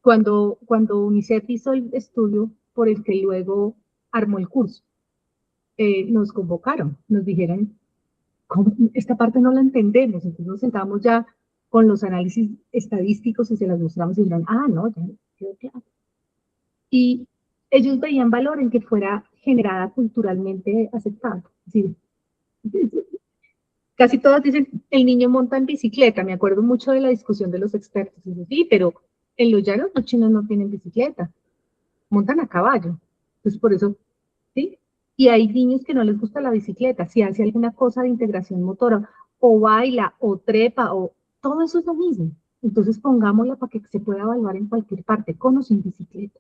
Cuando UNICEF hizo el estudio por el que luego armó el curso, nos convocaron, nos dijeron, esta parte no la entendemos, entonces nos sentamos ya con los análisis estadísticos y se las mostramos y dijeron, no, ya quedó claro. Y ellos veían valor en que fuera generada culturalmente aceptable. Sí. Casi todas dicen, el niño monta en bicicleta. Me acuerdo mucho de la discusión de los expertos. Dicen, sí, pero en los llanos los chinos no tienen bicicleta, montan a caballo. Entonces, por eso, ¿sí? Y hay niños que no les gusta la bicicleta. Si hace alguna cosa de integración motora, o baila, o trepa, o todo eso es lo mismo. Entonces, pongámosla para que se pueda evaluar en cualquier parte, con o sin bicicleta.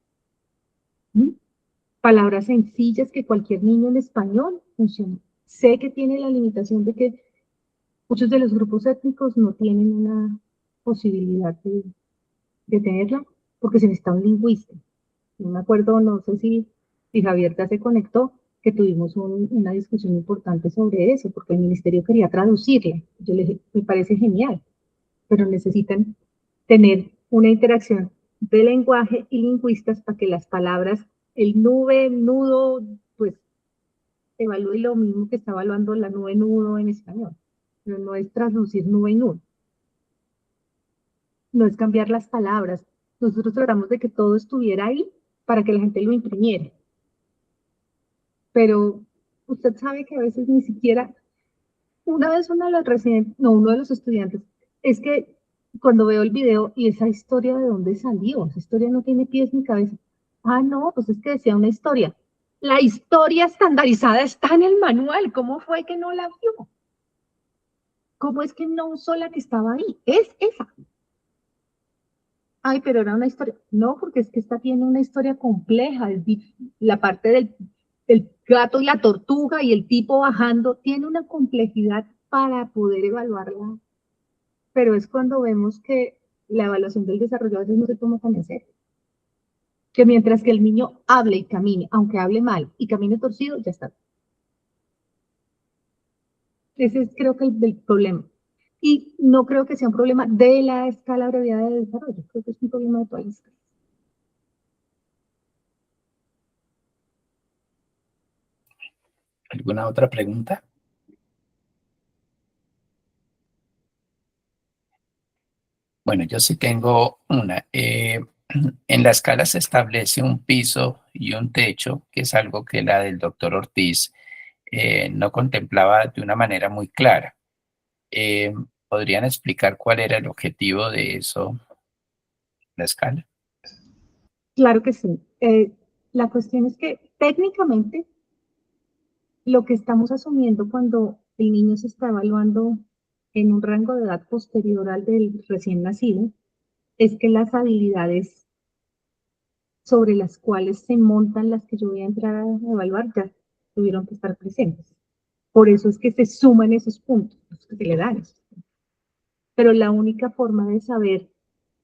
Palabras sencillas que cualquier niño en español funciona. Sé que tiene la limitación de que muchos de los grupos étnicos no tienen una posibilidad de tenerla porque se necesita un lingüista. No me acuerdo, no sé si Javier ya se conectó, que tuvimos una discusión importante sobre eso, porque el ministerio quería traducirla. Yo le dije, me parece genial, pero necesitan tener una interacción de lenguaje y lingüistas para que las palabras, el nube, nudo, pues evalúe lo mismo que está evaluando la nube nudo en español. Pero no es traducir nube y nudo. No es cambiar las palabras. Nosotros tratamos de que todo estuviera ahí para que la gente lo imprimiera. Pero usted sabe que a veces ni siquiera, una vez uno de los residentes, no, uno de los estudiantes, es que cuando veo el video y esa historia de dónde salió, esa historia no tiene pies ni cabeza. Ah, no, pues es que decía una historia. La historia estandarizada está en el manual. ¿Cómo fue que no la vio? ¿Cómo es que no usó la que estaba ahí? Es esa. Ay, pero era una historia. No, porque es que esta tiene una historia compleja. La parte del gato y la tortuga y el tipo bajando tiene una complejidad para poder evaluarla. Pero es cuando vemos que la evaluación del desarrollo a veces no se toma tan en serio. Que mientras que el niño hable y camine, aunque hable mal y camine torcido, ya está. Ese es creo que el problema. Y no creo que sea un problema de la escala abreviada de desarrollo. Creo que es un problema de todas las escalas. ¿Alguna otra pregunta? Bueno, yo sí tengo una. En la escala se establece un piso y un techo, que es algo que la del doctor Ortiz no contemplaba de una manera muy clara. Eh, ¿Podrían explicar cuál era el objetivo de eso, la escala? Claro que sí. La cuestión es que técnicamente lo que estamos asumiendo cuando el niño se está evaluando en un rango de edad posterior al del recién nacido es que las habilidades sobre las cuales se montan las que yo voy a entrar a evaluar ya tuvieron que estar presentes. Por eso es que se suman esos puntos, los que se le dan. Pero la única forma de saber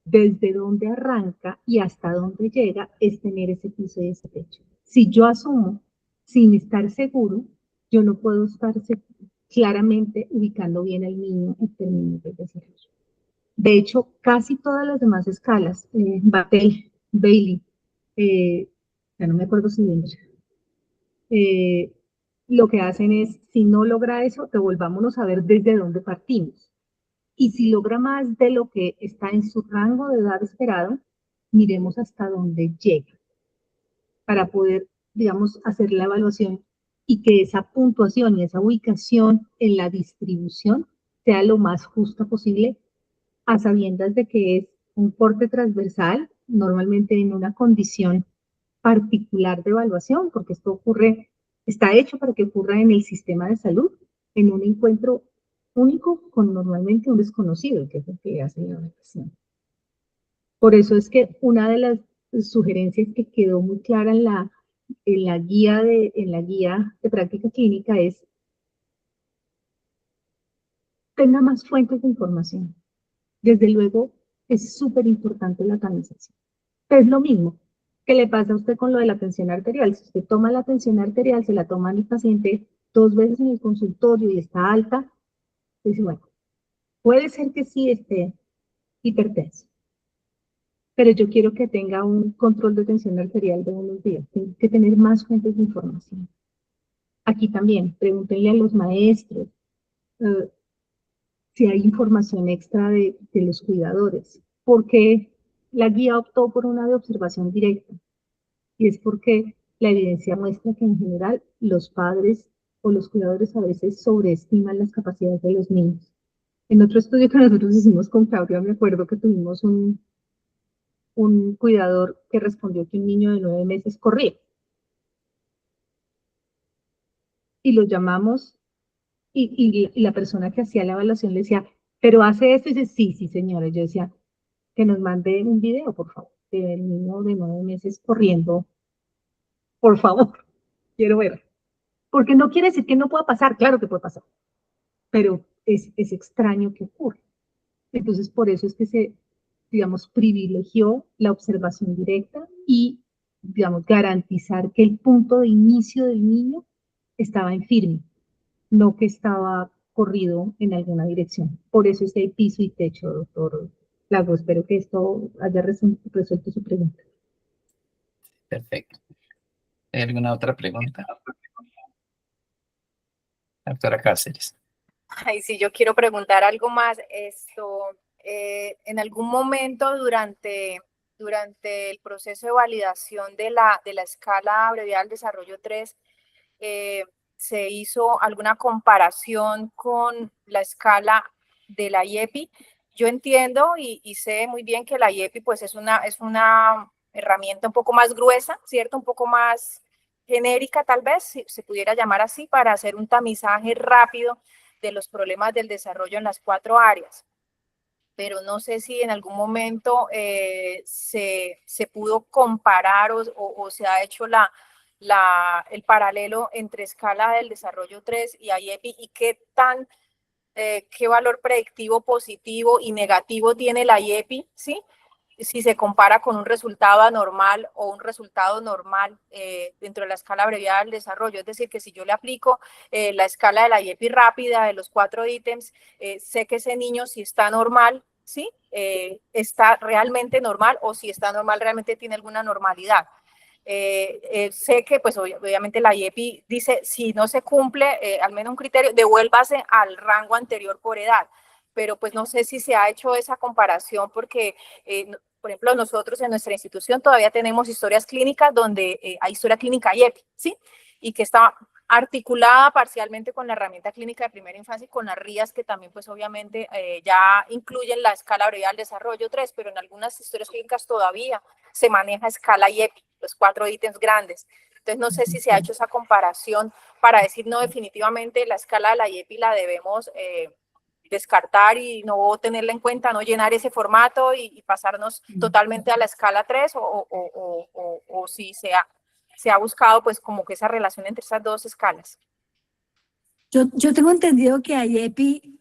desde dónde arranca y hasta dónde llega es tener ese piso y ese techo. Si yo asumo sin estar seguro, yo no puedo estar claramente ubicando bien al niño en términos de desarrollo. De hecho, casi todas las demás escalas, Battelle, Bailey, ya no me acuerdo si bien, lo que hacen es, si no logra eso, devolvámonos a ver desde dónde partimos. Y si logra más de lo que está en su rango de edad esperado, miremos hasta dónde llega para poder, digamos, hacer la evaluación y que esa puntuación y esa ubicación en la distribución sea lo más justa posible, a sabiendas de que es un corte transversal, normalmente en una condición particular de evaluación, porque esto ocurre, está hecho para que ocurra en el sistema de salud, en un encuentro único con normalmente un desconocido, que es el que hace la evaluación. Por eso es que una de las sugerencias que quedó muy clara en la guía de práctica clínica es tenga más fuentes de información. Desde luego, es súper importante la canalización. Es lo mismo que le pasa a usted con lo de la tensión arterial. Si usted toma la tensión arterial, se la toma a mi paciente 2 veces en el consultorio y está alta, dice, bueno, puede ser que sí esté hipertenso, pero yo quiero que tenga un control de tensión arterial de unos días. Tiene que tener más fuentes de información. Aquí también, pregúntenle a los maestros uh, si hay información extra de los cuidadores. ¿Por qué la guía optó por una de observación directa? Y es porque la evidencia muestra que en general los padres o los cuidadores a veces sobreestiman las capacidades de los niños. En otro estudio que nosotros hicimos con Claudia, me acuerdo que tuvimos un cuidador que respondió que un niño de 9 meses corría. Y lo llamamos y la persona que hacía la evaluación le decía, pero hace esto y dice, sí, sí, señora. Yo decía, que nos mande un video, por favor, del niño de 9 meses corriendo. Por favor, quiero ver. Porque no quiere decir que no pueda pasar, claro que puede pasar, pero es extraño que ocurra. Entonces, por eso es que se, digamos, privilegió la observación directa y, digamos, garantizar que el punto de inicio del niño estaba en firme, no que estaba corrido en alguna dirección. Por eso es el piso y techo, doctor Lago. Espero que esto haya resuelto su pregunta. Perfecto. ¿Hay alguna otra pregunta? Doctora Cáceres. Ay, sí, yo quiero preguntar algo más. En algún momento durante el proceso de validación de la escala abreviada del desarrollo 3, se hizo alguna comparación con la escala de la IEPI. Yo entiendo y sé muy bien que la IEPI pues es una herramienta un poco más gruesa, ¿cierto? Un poco más genérica, tal vez, si se pudiera llamar así, para hacer un tamizaje rápido de los problemas del desarrollo en las 4 áreas. Pero no sé si en algún momento se pudo comparar o se ha hecho el paralelo entre escala del desarrollo 3 y IEPI y qué valor predictivo positivo y negativo tiene la IEPI, ¿sí? Si se compara con un resultado anormal o un resultado normal dentro de la escala abreviada del desarrollo. Es decir, que si yo le aplico la escala de la IEPI rápida de los 4 ítems, sé que ese niño si está normal, ¿sí? Está realmente normal, o si está normal realmente tiene alguna normalidad. Sé que pues obviamente la IEPI dice si no se cumple al menos un criterio, devuélvase al rango anterior por edad, pero pues no sé si se ha hecho esa comparación porque por ejemplo, nosotros en nuestra institución todavía tenemos historias clínicas donde hay historia clínica IEPI, ¿sí? Y que está articulada parcialmente con la herramienta clínica de primera infancia y con las RIAs, que también pues obviamente ya incluyen la escala abreviada del desarrollo 3, pero en algunas historias clínicas todavía se maneja escala IEPI, los 4 ítems grandes. Entonces no sé si se ha hecho esa comparación para decir, no, definitivamente la escala de la IEPI la debemos descartar y no tenerla en cuenta, no llenar ese formato y pasarnos totalmente a la escala 3 o si se ha buscado pues como que esa relación entre esas dos escalas. Yo tengo entendido que IEPI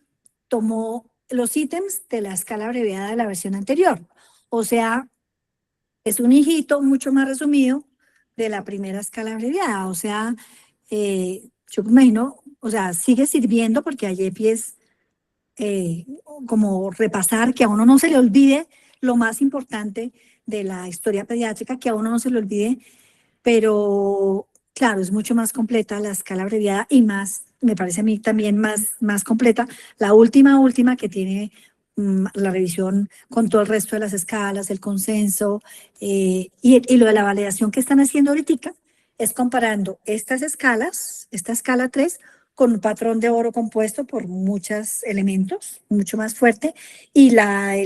tomó los ítems de la escala abreviada de la versión anterior. O sea, es un hijito mucho más resumido de la primera escala abreviada. O sea, yo me imagino, o sea, sigue sirviendo porque IEPI es como repasar, que a uno no se le olvide lo más importante de la historia pediátrica, que a uno no se le olvide, pero claro, es mucho más completa la escala abreviada y más, me parece a mí también más completa, la última que tiene la revisión con todo el resto de las escalas, el consenso y lo de la validación que están haciendo ahorita es comparando estas escalas, esta escala 3, con un patrón de oro compuesto por muchos elementos, mucho más fuerte, y la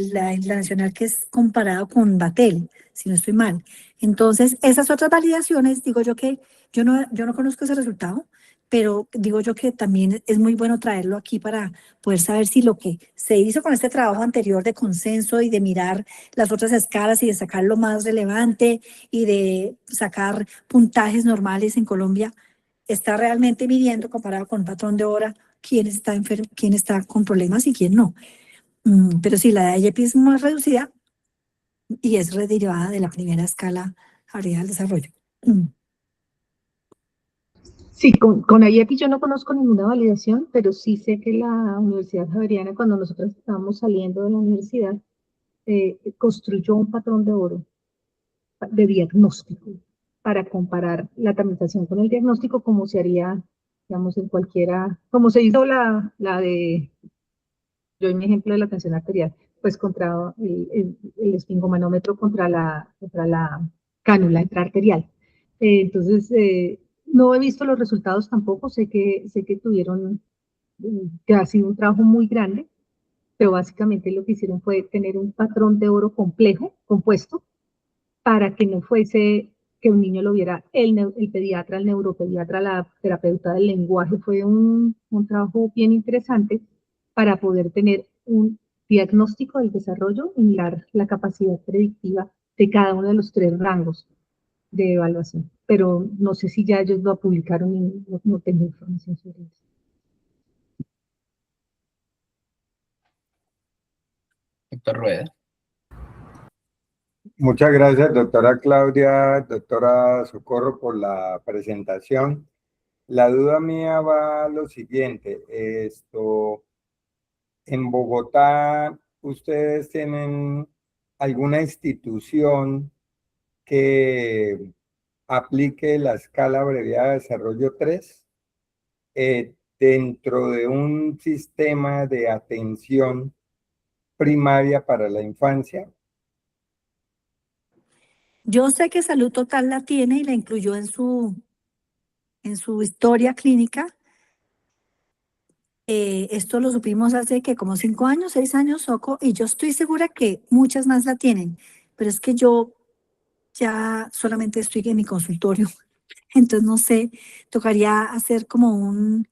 nacional que es comparado con Batel, si no estoy mal. Entonces, esas otras validaciones, digo yo que yo no conozco ese resultado, pero digo yo que también es muy bueno traerlo aquí para poder saber si lo que se hizo con este trabajo anterior de consenso y de mirar las otras escalas y de sacar lo más relevante y de sacar puntajes normales en Colombia, está realmente midiendo comparado con un patrón de hora quién está enfermo, quién está con problemas y quién no. Pero sí, la de IEPI es más reducida y es derivada de la primera escala abreviada del desarrollo. Sí, con IEPI yo no conozco ninguna validación, pero sí sé que la Universidad Javeriana, cuando nosotros estábamos saliendo de la universidad, construyó un patrón de oro de diagnóstico para comparar la tamización con el diagnóstico como se haría, digamos, en cualquiera, como se hizo la de, yo en mi ejemplo de la tensión arterial, pues contra el esfingomanómetro contra la cánula intraarterial. Entonces, no he visto los resultados tampoco, sé que tuvieron, que ha sido un trabajo muy grande, pero básicamente lo que hicieron fue tener un patrón de oro complejo, compuesto, para que no fuese que un niño lo viera el pediatra, el neuropediatra, la terapeuta del lenguaje. Fue un trabajo bien interesante para poder tener un diagnóstico del desarrollo y mirar la capacidad predictiva de cada uno de los 3 rangos de evaluación. Pero no sé si ya ellos lo publicaron y no tengo información sobre eso. Doctor Rueda. Muchas gracias, doctora Claudia, doctora Socorro, por la presentación. la duda mía va a lo siguiente. En Bogotá, ¿ustedes tienen alguna institución que aplique la escala abreviada de desarrollo 3 dentro de un sistema de atención primaria para la infancia? Yo sé que Salud Total la tiene y la incluyó en su historia clínica. Esto lo supimos hace que como 5 años, 6 años, Soco, y yo estoy segura que muchas más la tienen, pero es que yo ya solamente estoy en mi consultorio, entonces no sé, tocaría hacer como un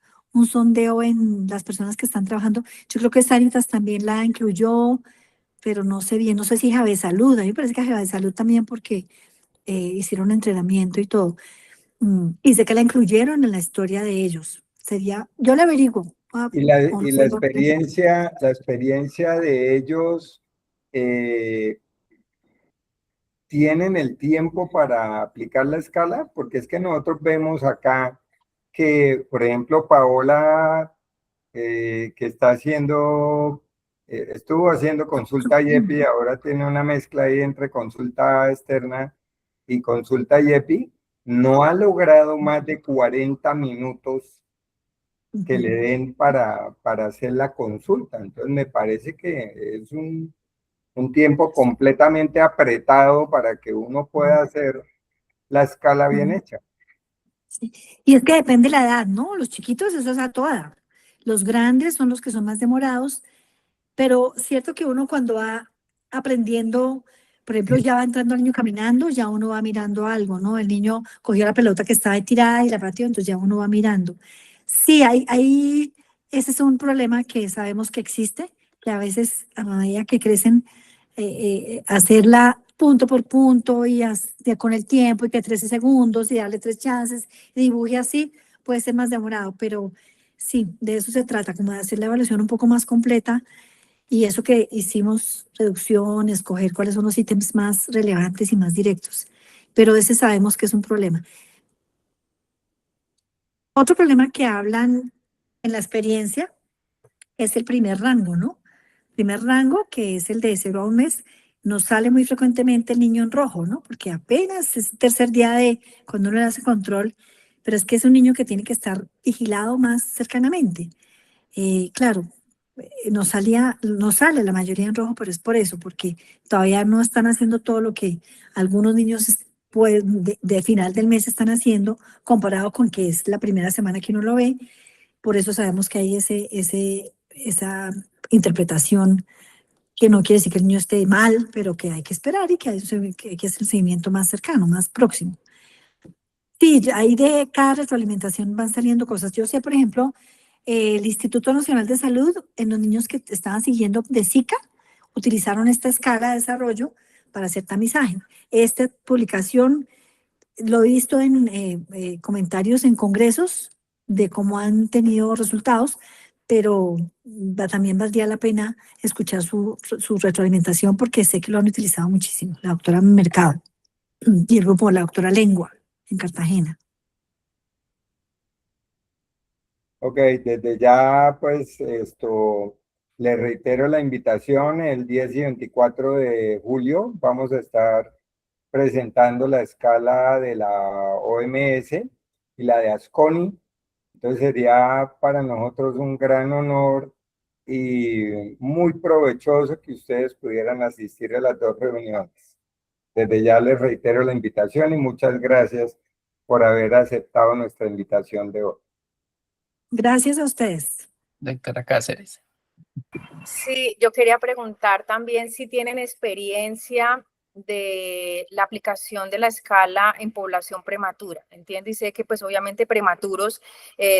sondeo en las personas que están trabajando. Yo creo que Sanitas también la incluyó, pero no sé bien, no sé si Jave Salud, a mí me parece que Jave Salud también porque hicieron entrenamiento y todo. Y sé que la incluyeron en la historia de ellos. Sería, yo le averiguo. Y la, O no y sé, la experiencia de ellos, eh, ¿tienen el tiempo para aplicar la escala? Porque es que nosotros vemos acá que, por ejemplo, Paola, que está haciendo, estuvo haciendo consulta IEPI, ahora tiene una mezcla ahí entre consulta externa y consulta IEPI, no ha logrado más de 40 minutos que le den para hacer la consulta. Entonces me parece que es un tiempo completamente apretado para que uno pueda hacer la escala bien hecha. sí. Y es que depende de la edad, ¿no? Los chiquitos, eso es a toda edad. Los grandes son los que son más demorados, pero cierto que uno cuando va aprendiendo, por ejemplo, ya va entrando el niño caminando, ya uno va mirando algo, ¿no? El niño cogió la pelota que estaba ahí tirada y la pateó, entonces ya uno va mirando. Sí, ese es un problema que sabemos que existe, que a veces a medida que crecen, hacerla punto por punto y con el tiempo y que 13 segundos y darle 3 chances y dibuje así, puede ser más demorado, pero sí, de eso se trata, como de hacer la evaluación un poco más completa y eso que hicimos, reducción, escoger cuáles son los ítems más relevantes y más directos. Pero ese sabemos que es un problema. Otro problema que hablan en la experiencia es el primer rango, ¿no? Primer rango, que es el de 0 a 1 mes, nos sale muy frecuentemente el niño en rojo, ¿no? Porque apenas es el tercer día de cuando uno le hace control, pero es que es un niño que tiene que estar vigilado más cercanamente. Claro, no sale la mayoría en rojo, pero es por eso, porque todavía no están haciendo todo lo que algunos niños pues, de final del mes están haciendo, comparado con que es la primera semana que uno lo ve. Por eso sabemos que hay esa interpretación que no quiere decir que el niño esté mal, pero que hay que esperar y que hay que hacer el seguimiento más cercano, más próximo. Sí, ahí de cada retroalimentación van saliendo cosas. Yo sé, por ejemplo, el Instituto Nacional de Salud, en los niños que estaban siguiendo de Zika, utilizaron esta escala de desarrollo para hacer tamizaje. Esta publicación lo he visto en comentarios en congresos de cómo han tenido resultados, pero también valdría la pena escuchar su retroalimentación porque sé que lo han utilizado muchísimo, la doctora Mercado y el grupo de la doctora Lengua en Cartagena. Ok, desde ya pues le reitero la invitación. El 10 y 24 de julio vamos a estar presentando la escala de la OMS y la de Asconi. Entonces sería para nosotros un gran honor y muy provechoso que ustedes pudieran asistir a las dos reuniones. Desde ya les reitero la invitación y muchas gracias por haber aceptado nuestra invitación de hoy. Gracias a ustedes. Doctora Cáceres. Sí, yo quería preguntar también si tienen experiencia de la aplicación de la escala en población prematura. Entiendo y sé que pues obviamente prematuros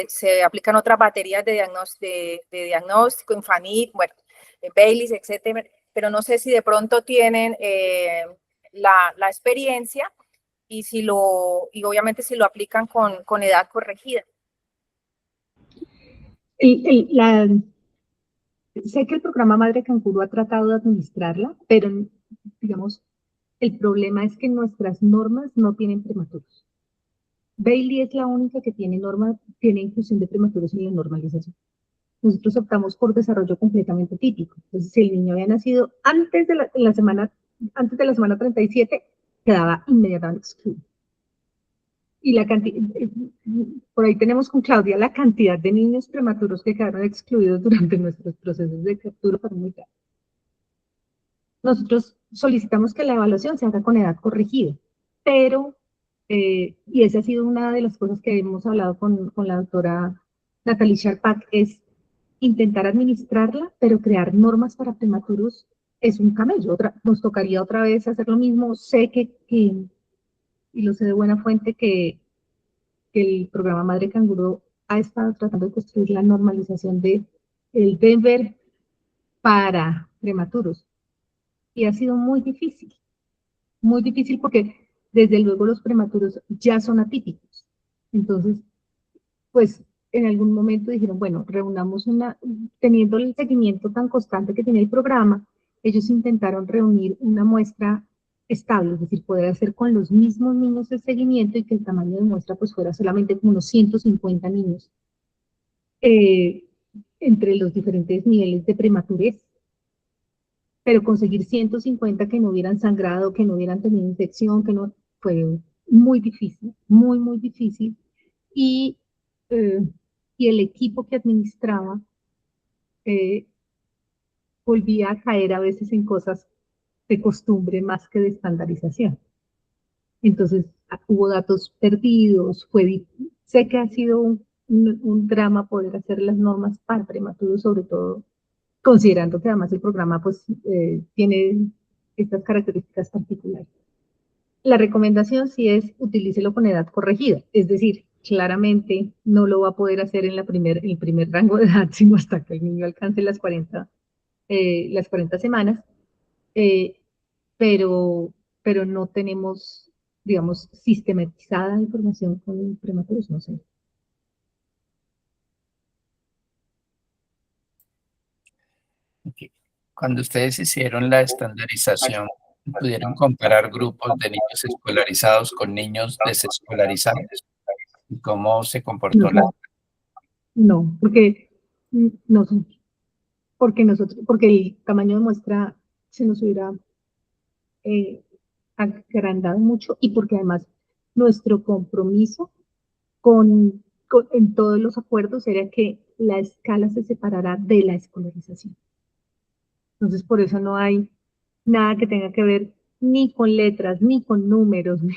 se aplican otras baterías de diagnóstico infantil, bueno, Baylis, etcétera, pero no sé si de pronto tienen la experiencia y y obviamente si lo aplican con edad corregida. Sé que el programa Madre Cancuro ha tratado de administrarla, pero digamos, el problema es que nuestras normas no tienen prematuros. Bailey es la única que tiene inclusión de prematuros en la normalización. Nosotros optamos por desarrollo completamente típico. Entonces, si el niño había nacido antes de la semana 37, quedaba inmediatamente excluido. Y por ahí tenemos con Claudia la cantidad de niños prematuros que quedaron excluidos durante nuestros procesos de captura para muy grande. Nosotros solicitamos que la evaluación se haga con edad corregida, pero, y esa ha sido una de las cosas que hemos hablado con la doctora Natalie Sharpak, es intentar administrarla, pero crear normas para prematuros es un camello. Nos tocaría otra vez hacer lo mismo. Sé y lo sé de buena fuente, que el programa Madre Canguro ha estado tratando de construir la normalización del Denver para prematuros. Y ha sido muy difícil porque desde luego los prematuros ya son atípicos. Entonces, pues en algún momento dijeron, bueno, reunamos teniendo el seguimiento tan constante que tiene el programa, ellos intentaron reunir una muestra estable, es decir, poder hacer con los mismos niños el seguimiento y que el tamaño de muestra pues fuera solamente como unos 150 niños entre los diferentes niveles de prematurez. Pero conseguir 150 que no hubieran sangrado, que no hubieran tenido infección, fue muy difícil, muy, muy difícil. Y el equipo que administraba volvía a caer a veces en cosas de costumbre más que de estandarización. Entonces hubo datos perdidos, sé que ha sido un drama poder hacer las normas para prematuros, sobre todo considerando que además el programa pues tiene estas características particulares. La recomendación sí es utilícelo con edad corregida, es decir, claramente no lo va a poder hacer en el primer rango de edad, sino hasta que el niño alcance las 40 semanas, pero no tenemos, digamos, sistematizada información con prematuros, no sé. Cuando ustedes hicieron la estandarización, ¿pudieron comparar grupos de niños escolarizados con niños desescolarizados? ¿Y cómo se comportó No, porque no, porque el tamaño de muestra se nos hubiera agrandado mucho y porque además nuestro compromiso en todos los acuerdos era que la escala se separara de la escolarización. Entonces, por eso no hay nada que tenga que ver ni con letras, ni con números, ni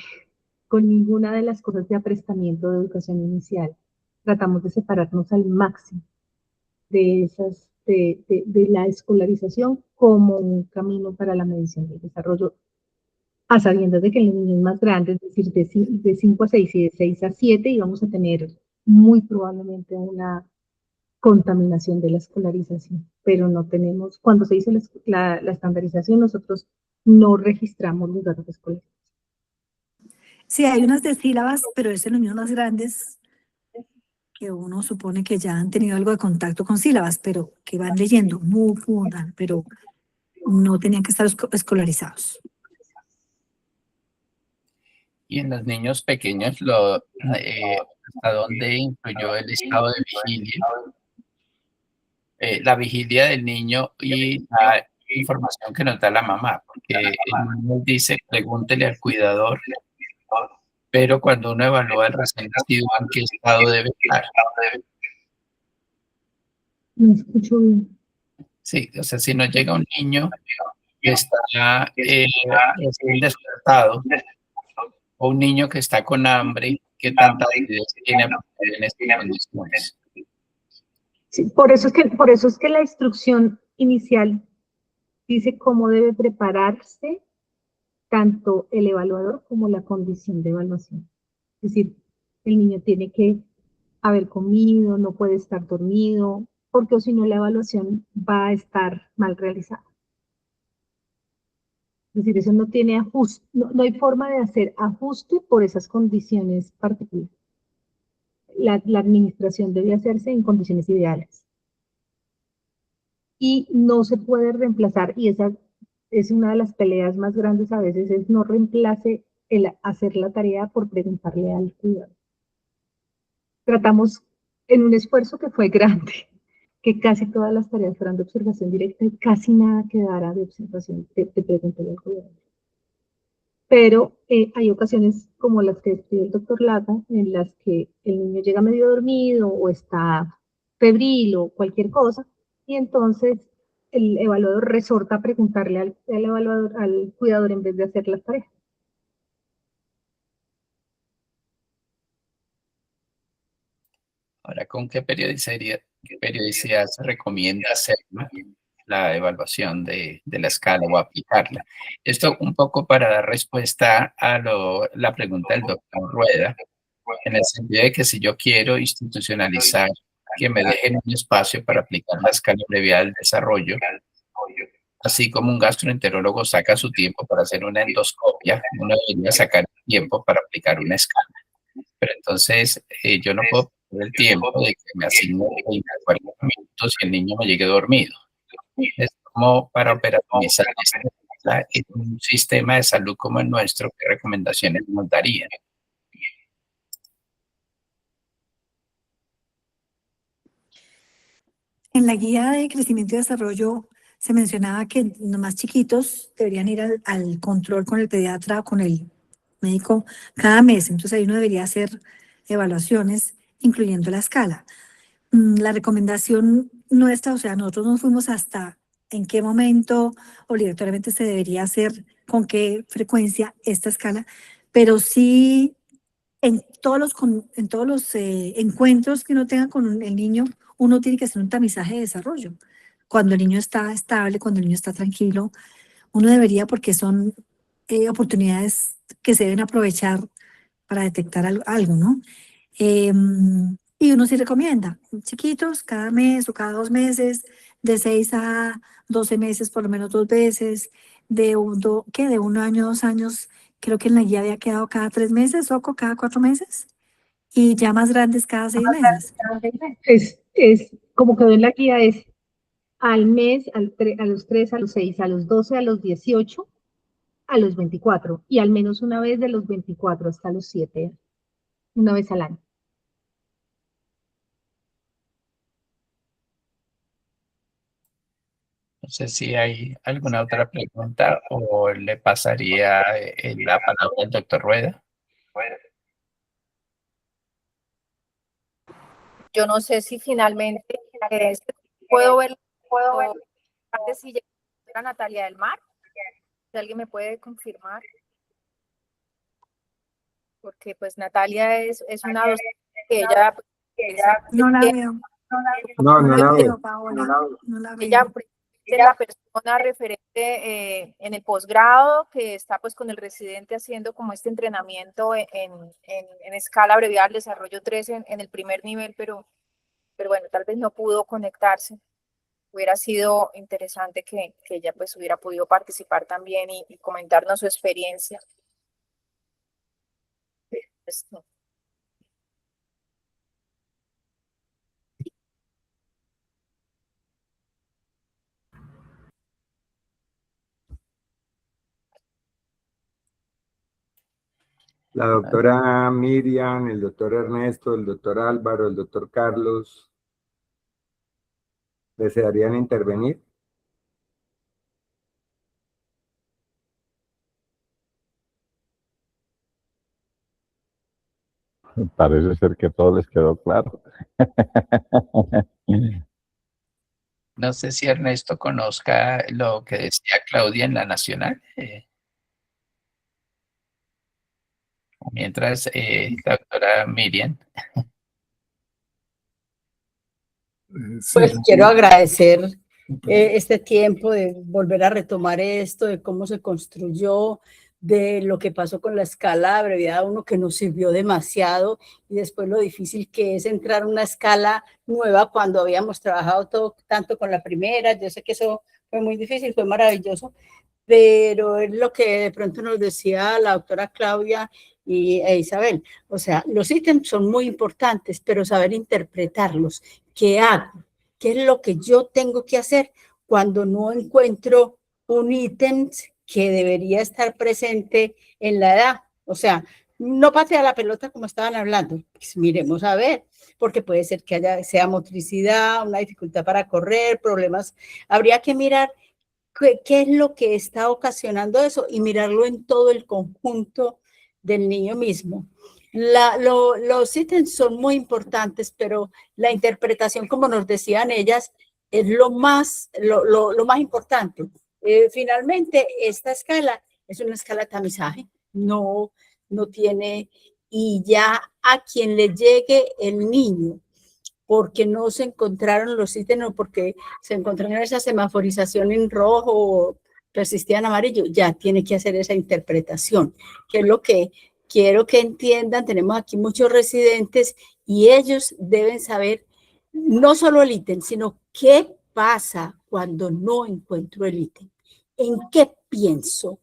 con ninguna de las cosas de aprestamiento de educación inicial. Tratamos de separarnos al máximo de la escolarización como un camino para la medición del desarrollo, a sabiendas de que en los niños más grandes, es decir, de 5 a 6 y de 6 a 7, íbamos a tener muy probablemente una contaminación de la escolarización, pero no tenemos, cuando se hizo la estandarización, nosotros no registramos los datos escolares. Sí, hay unas de sílabas, pero es en los niños más grandes que uno supone que ya han tenido algo de contacto con sílabas, pero que van leyendo, muy fundan, pero no tenían que estar escolarizados. Y en los niños pequeños, ¿hasta dónde influyó el estado de vigilia? La vigilia del niño y la información que nos da la mamá, porque el manual dice, pregúntele al cuidador, pero cuando uno evalúa el recién nacido, ¿en qué estado debe estar? No escucho bien. Sí, o sea, si nos llega un niño que está recién despertado, o un niño que está con hambre, ¿qué tanta acidez tiene en estas condiciones? Sí, por eso es que la instrucción inicial dice cómo debe prepararse tanto el evaluador como la condición de evaluación. Es decir, el niño tiene que haber comido, no puede estar dormido, porque si no la evaluación va a estar mal realizada. Es decir, eso no tiene ajuste, no hay forma de hacer ajuste por esas condiciones particulares. La administración debe hacerse en condiciones ideales. Y no se puede reemplazar, y esa es una de las peleas más grandes a veces, es no reemplace el hacer la tarea por preguntarle al cuidador. tratamos en un esfuerzo que fue grande, que casi todas las tareas fueran de observación directa y casi nada quedara de observación, de pregunta al cuidador. Pero hay ocasiones como las que describe el doctor Lata, en las que el niño llega medio dormido o está febril o cualquier cosa, y entonces el evaluador resorta a preguntarle al evaluador, al cuidador, en vez de hacer las tareas. Ahora, ¿con qué periodicidad se recomienda hacer, ¿no?, la evaluación de la escala o aplicarla? Esto un poco para dar respuesta a la pregunta del doctor Rueda, en el sentido de que si yo quiero institucionalizar que me dejen un espacio para aplicar la escala abreviada del desarrollo, así como un gastroenterólogo saca su tiempo para hacer una endoscopia, uno debería sacar tiempo para aplicar una escala. Pero entonces yo no puedo perder el tiempo de que me asignen 30, 40 minutos y el niño me llegue dormido. Es como para operativizar esto en un sistema de salud como el nuestro, ¿qué recomendaciones nos darían? En la guía de crecimiento y desarrollo se mencionaba que los más chiquitos deberían ir al control con el pediatra o con el médico cada mes. Entonces ahí uno debería hacer evaluaciones, incluyendo la escala. La recomendación nuestra, o sea, nosotros nos fuimos hasta en qué momento obligatoriamente se debería hacer, con qué frecuencia esta escala, pero sí en todos los encuentros que uno tenga con el niño, uno tiene que hacer un tamizaje de desarrollo. Cuando el niño está estable, cuando el niño está tranquilo, uno debería, porque son oportunidades que se deben aprovechar para detectar algo, ¿no? Y uno sí recomienda, chiquitos, cada mes o cada 2 meses, de 6 a 12 meses, por lo menos 2 veces, de 1 año, 2 años, creo que en la guía había quedado cada 3 meses, o cada 4 meses, y ya más grandes cada 6 meses. Es como quedó en la guía, es al mes, a los 3, a los 6, a los 12, a los 18, a los 24, y al menos una vez de los 24 hasta los 7, una vez al año. No sé si hay alguna otra pregunta o le pasaría la palabra al doctor Rueda. Yo no sé si finalmente puedo ver si llega Natalia del Mar. Si alguien me puede confirmar. Porque pues Natalia es una docente que ella... No la veo. No la veo. Paola, no la veo. Ella es la persona referente en el posgrado, que está pues con el residente haciendo como este entrenamiento en escala abreviada al desarrollo 3 en el primer nivel, pero bueno, tal vez no pudo conectarse. Hubiera sido interesante que ella pues hubiera podido participar también y comentarnos su experiencia. Pues, no. La doctora Miriam, el doctor Ernesto, el doctor Álvaro, el doctor Carlos, ¿desearían intervenir? Parece ser que todo les quedó claro. No sé si Ernesto conozca lo que decía Claudia en La Nacional. Mientras, la doctora Miriam. Pues quiero agradecer este tiempo de volver a retomar esto, de cómo se construyó, de lo que pasó con la escala abreviada 1, que nos sirvió demasiado, y después lo difícil que es entrar a una escala nueva cuando habíamos trabajado tanto con la primera. Yo sé que eso fue muy difícil, fue maravilloso, pero es lo que de pronto nos decía la doctora Claudia e Isabel. O sea, los ítems son muy importantes, pero saber interpretarlos. ¿Qué hago? ¿Qué es lo que yo tengo que hacer cuando no encuentro un ítem que debería estar presente en la edad? O sea, no patea la pelota como estaban hablando. Pues miremos a ver, porque puede ser que sea motricidad, una dificultad para correr, problemas. Habría que mirar qué es lo que está ocasionando eso y mirarlo en todo el conjunto del niño mismo. Los ítems son muy importantes, pero la interpretación, como nos decían ellas, es lo más importante. Finalmente, esta escala es una escala de tamizaje, no tiene, y ya a quien le llegue el niño, porque no se encontraron los ítems, porque se encontraron esa semaforización en rojo o persistía en amarillo, ya tiene que hacer esa interpretación, que es lo que quiero que entiendan. Tenemos aquí muchos residentes y ellos deben saber no solo el ítem, sino qué pasa cuando no encuentro el ítem, en qué pienso,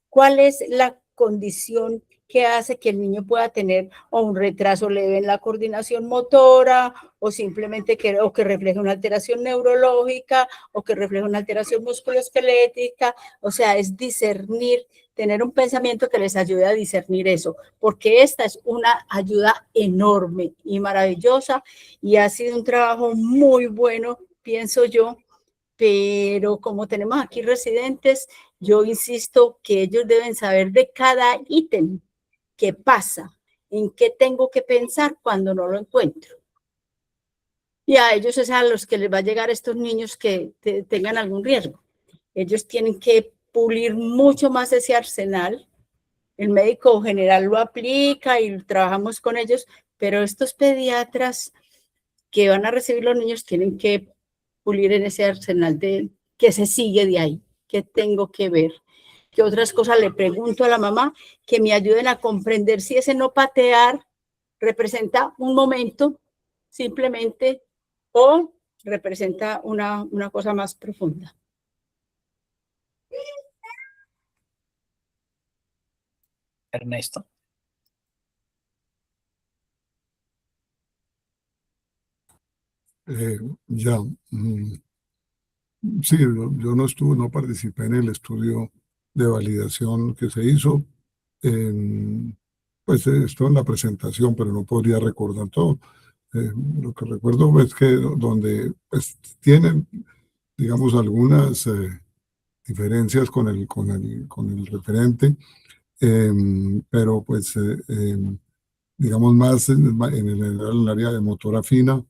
cuál es la condición que hace que el niño pueda tener o un retraso leve en la coordinación motora, o simplemente que refleje una alteración neurológica, o que refleje una alteración musculoesquelética. O sea, es discernir, tener un pensamiento que les ayude a discernir eso, porque esta es una ayuda enorme y maravillosa, y ha sido un trabajo muy bueno, pienso yo, pero como tenemos aquí residentes, yo insisto que ellos deben saber de cada ítem qué pasa, en qué tengo que pensar cuando no lo encuentro. Y a ellos es a los que les va a llegar estos niños que tengan algún riesgo. Ellos tienen que pulir mucho más ese arsenal. El médico general lo aplica y trabajamos con ellos, pero estos pediatras que van a recibir los niños tienen que pulir en ese arsenal de que se sigue de ahí, que tengo que ver. ¿Qué otras cosas le pregunto a la mamá que me ayuden a comprender si ese no patear representa un momento simplemente o representa una cosa más profunda? Ernesto. Ya, sí, yo no participé en el estudio de validación que se hizo. Pues esto en la presentación, pero no podría recordar todo. Lo que recuerdo es que donde pues, tienen, digamos, algunas diferencias con el referente, pero pues, digamos, más en el área de motora fina,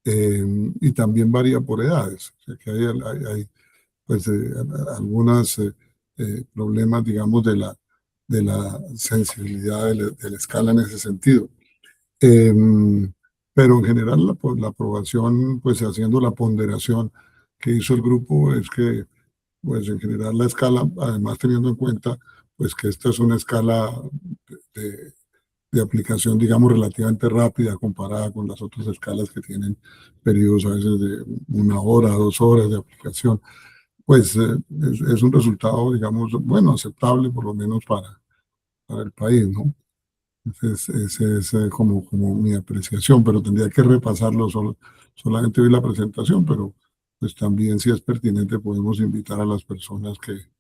y también varía por edades. O sea, que hay pues, algunos problemas, digamos, de la sensibilidad de la escala en ese sentido. Pero en general la aprobación, pues haciendo la ponderación que hizo el grupo, es que pues en general la escala, además teniendo en cuenta pues que esta es una escala de, de aplicación, digamos, relativamente rápida comparada con las otras escalas que tienen periodos a veces de 1 hora, 2 horas de aplicación, pues es un resultado, digamos, bueno, aceptable por lo menos para el país, ¿no? Ese es como mi apreciación, pero tendría que repasarlo, solamente vi la presentación, pero pues también si es pertinente podemos invitar a las personas que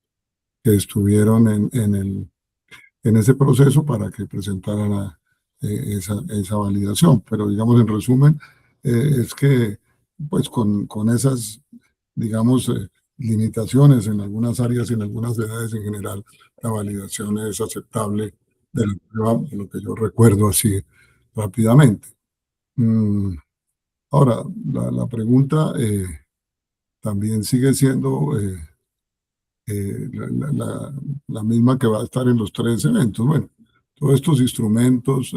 estuvieron en ese proceso para que presentaran esa validación. Pero digamos en resumen, es que pues con esas, digamos, limitaciones en algunas áreas y en algunas edades en general, la validación es aceptable de lo que yo recuerdo así rápidamente. Ahora, la pregunta también sigue siendo la misma que va a estar en los 3 eventos. Bueno, todos estos instrumentos,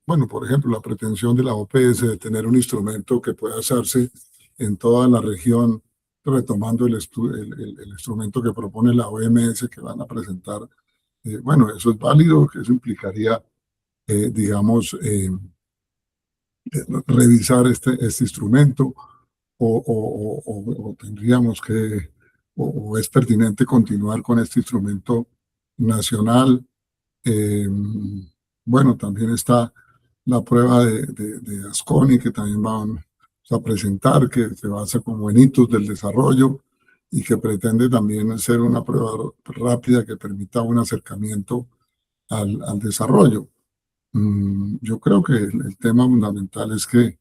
bueno, por ejemplo, la pretensión de la OPS de tener un instrumento que pueda hacerse en toda la región, retomando el instrumento que propone la OMS que van a presentar. Bueno, eso es válido, que eso implicaría, digamos, revisar este instrumento, o tendríamos que, o es pertinente continuar con este instrumento nacional. Bueno, también está la prueba de Asconi, que también van a presentar, que se basa como en hitos del desarrollo y que pretende también ser una prueba rápida que permita un acercamiento al desarrollo. Yo creo que el tema fundamental es que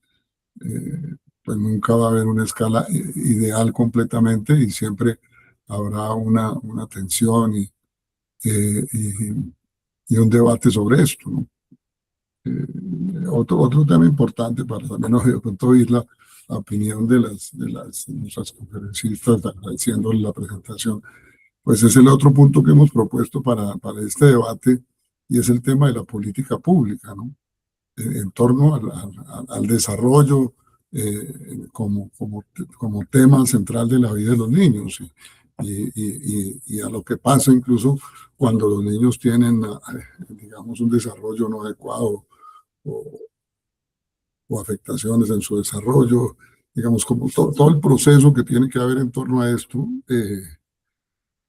pues nunca va a haber una escala ideal completamente y siempre habrá una tensión y un debate sobre esto, ¿no? Otro tema importante para también de pronto oír la opinión de nuestras conferencistas, agradeciéndole la presentación, pues es el otro punto que hemos propuesto para este debate y es el tema de la política pública, ¿no? En torno al desarrollo como tema central de la vida de los niños y a lo que pasa incluso cuando los niños tienen, digamos, un desarrollo no adecuado o, o afectaciones en su desarrollo, digamos, como todo el proceso que tiene que haber en torno a esto,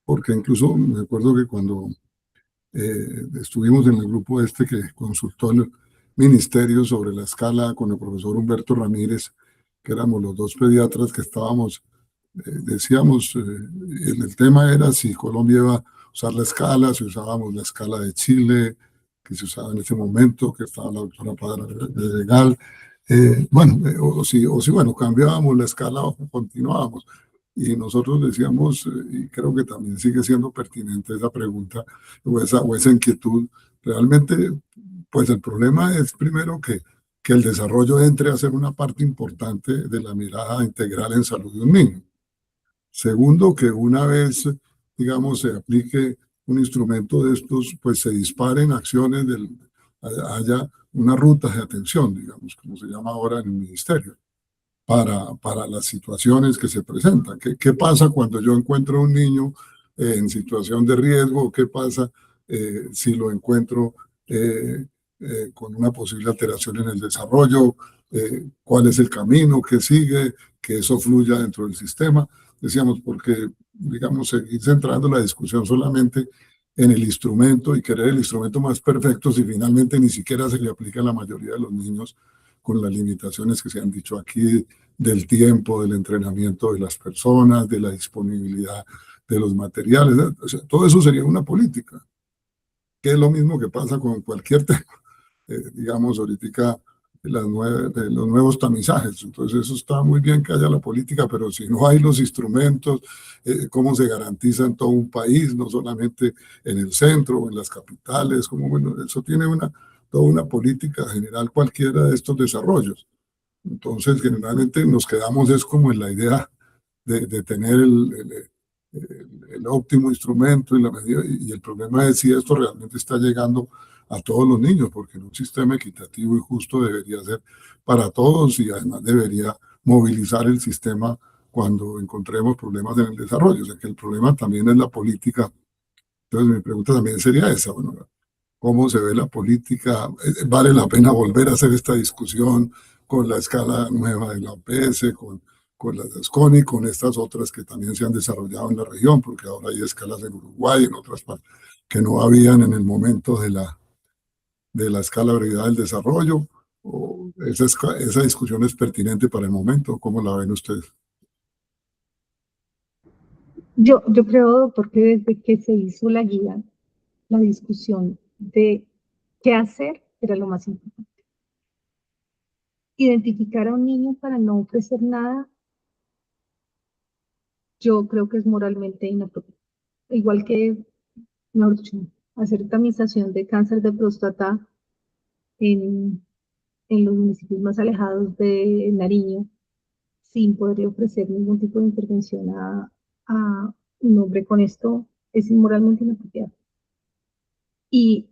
porque incluso me acuerdo que cuando estuvimos en el grupo este que consultó el ministerio sobre la escala con el profesor Humberto Ramírez, que éramos los dos pediatras que estábamos, decíamos, el tema era si Colombia iba a usar la escala, si usábamos la escala de Chile, que se usaba en ese momento, que estaba la doctora Padra de Legal, o si, bueno, cambiábamos la escala o continuábamos. Y nosotros decíamos, y creo que también sigue siendo pertinente esa pregunta o esa inquietud, realmente, pues el problema es primero que el desarrollo entre a ser una parte importante de la mirada integral en salud de un niño. Segundo, que una vez, digamos, se aplique un instrumento de estos, pues se disparen acciones, haya una ruta de atención, digamos, como se llama ahora en el ministerio, para las situaciones que se presentan. ¿Qué pasa cuando yo encuentro a un niño en situación de riesgo? ¿Qué pasa si lo encuentro con una posible alteración en el desarrollo? ¿Cuál es el camino que sigue? Que eso fluya dentro del sistema. Decíamos, porque, digamos, seguir centrando la discusión solamente en el instrumento y querer el instrumento más perfecto si finalmente ni siquiera se le aplica a la mayoría de los niños con las limitaciones que se han dicho aquí, del tiempo, del entrenamiento de las personas, de la disponibilidad de los materiales. O sea, todo eso sería una política, que es lo mismo que pasa con cualquier tema. Digamos, ahorita los nuevos tamizajes. Entonces, eso está muy bien que haya la política, pero si no hay los instrumentos, ¿cómo se garantiza en todo un país, no solamente en el centro o en las capitales? Bueno, eso tiene toda una política general cualquiera de estos desarrollos. Entonces, generalmente nos quedamos es como en la idea de tener el óptimo instrumento y la medida, y el problema es si esto realmente está llegando a todos los niños, porque en un sistema equitativo y justo debería ser para todos y además debería movilizar el sistema cuando encontremos problemas en el desarrollo. O sea que el problema también es la política. Entonces mi pregunta también sería esa, bueno, ¿cómo se ve la política? ¿Vale la pena volver a hacer esta discusión con la escala nueva de la OPS, con las de SCONI, con estas otras que también se han desarrollado en la región, porque ahora hay escalas en Uruguay, en otras partes, que no habían en el momento de la escala de prioridad del desarrollo? ¿O esa discusión es pertinente para el momento? ¿Cómo la ven ustedes? Yo creo, doctor, que desde que se hizo la guía, la discusión de qué hacer era lo más importante. Identificar a un niño para no ofrecer nada, yo creo que es moralmente inapropiado. Igual que, mejor dicho, hacer tamización de cáncer de próstata en los municipios más alejados de Nariño, sin poder ofrecer ningún tipo de intervención a un hombre con esto, es inmoralmente inapropiado. Y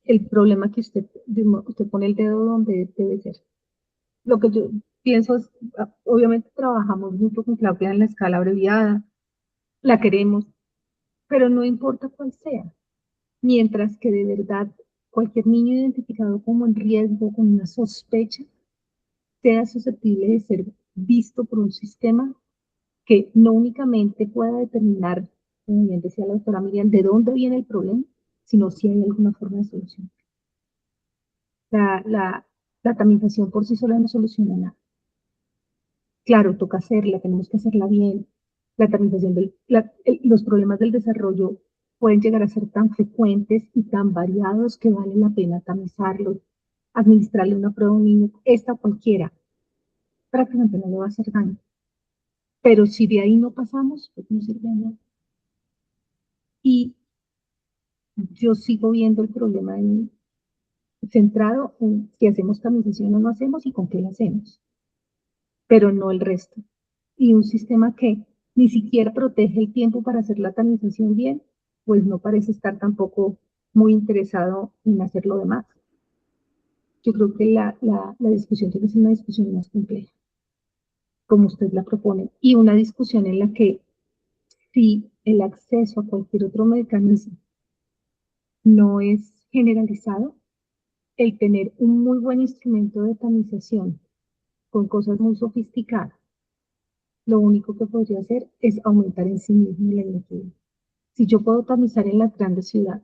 el problema que usted pone el dedo donde debe ser. Lo que yo pienso es, obviamente trabajamos mucho con Claudia en la escala abreviada, la queremos, pero no importa cuál sea, mientras que de verdad cualquier niño identificado como en riesgo, con una sospecha, sea susceptible de ser visto por un sistema que no únicamente pueda determinar, como bien decía la doctora Miriam, de dónde viene el problema, sino si hay alguna forma de solución. La tamización por sí sola no soluciona nada. Claro, toca hacerla, tenemos que hacerla bien. La tamización los problemas del desarrollo pueden llegar a ser tan frecuentes y tan variados que vale la pena tamizarlos, administrarle una prueba a un niño, esta cualquiera, prácticamente no le va a hacer daño. Pero si de ahí no pasamos, pues no sirve de nada. Y yo sigo viendo el problema centrado en si hacemos tamización o no hacemos y con qué la hacemos, pero no el resto. Y un sistema que ni siquiera protege el tiempo para hacer la tamización bien, pues no parece estar tampoco muy interesado en hacer lo demás. Yo creo que la discusión tiene que ser una discusión más compleja, como usted la propone, y una discusión en la que si el acceso a cualquier otro mecanismo no es generalizado, el tener un muy buen instrumento de tamización con cosas muy sofisticadas, lo único que podría hacer es aumentar en sí mismo la inequidad. Si yo puedo tamizar en las grandes ciudades,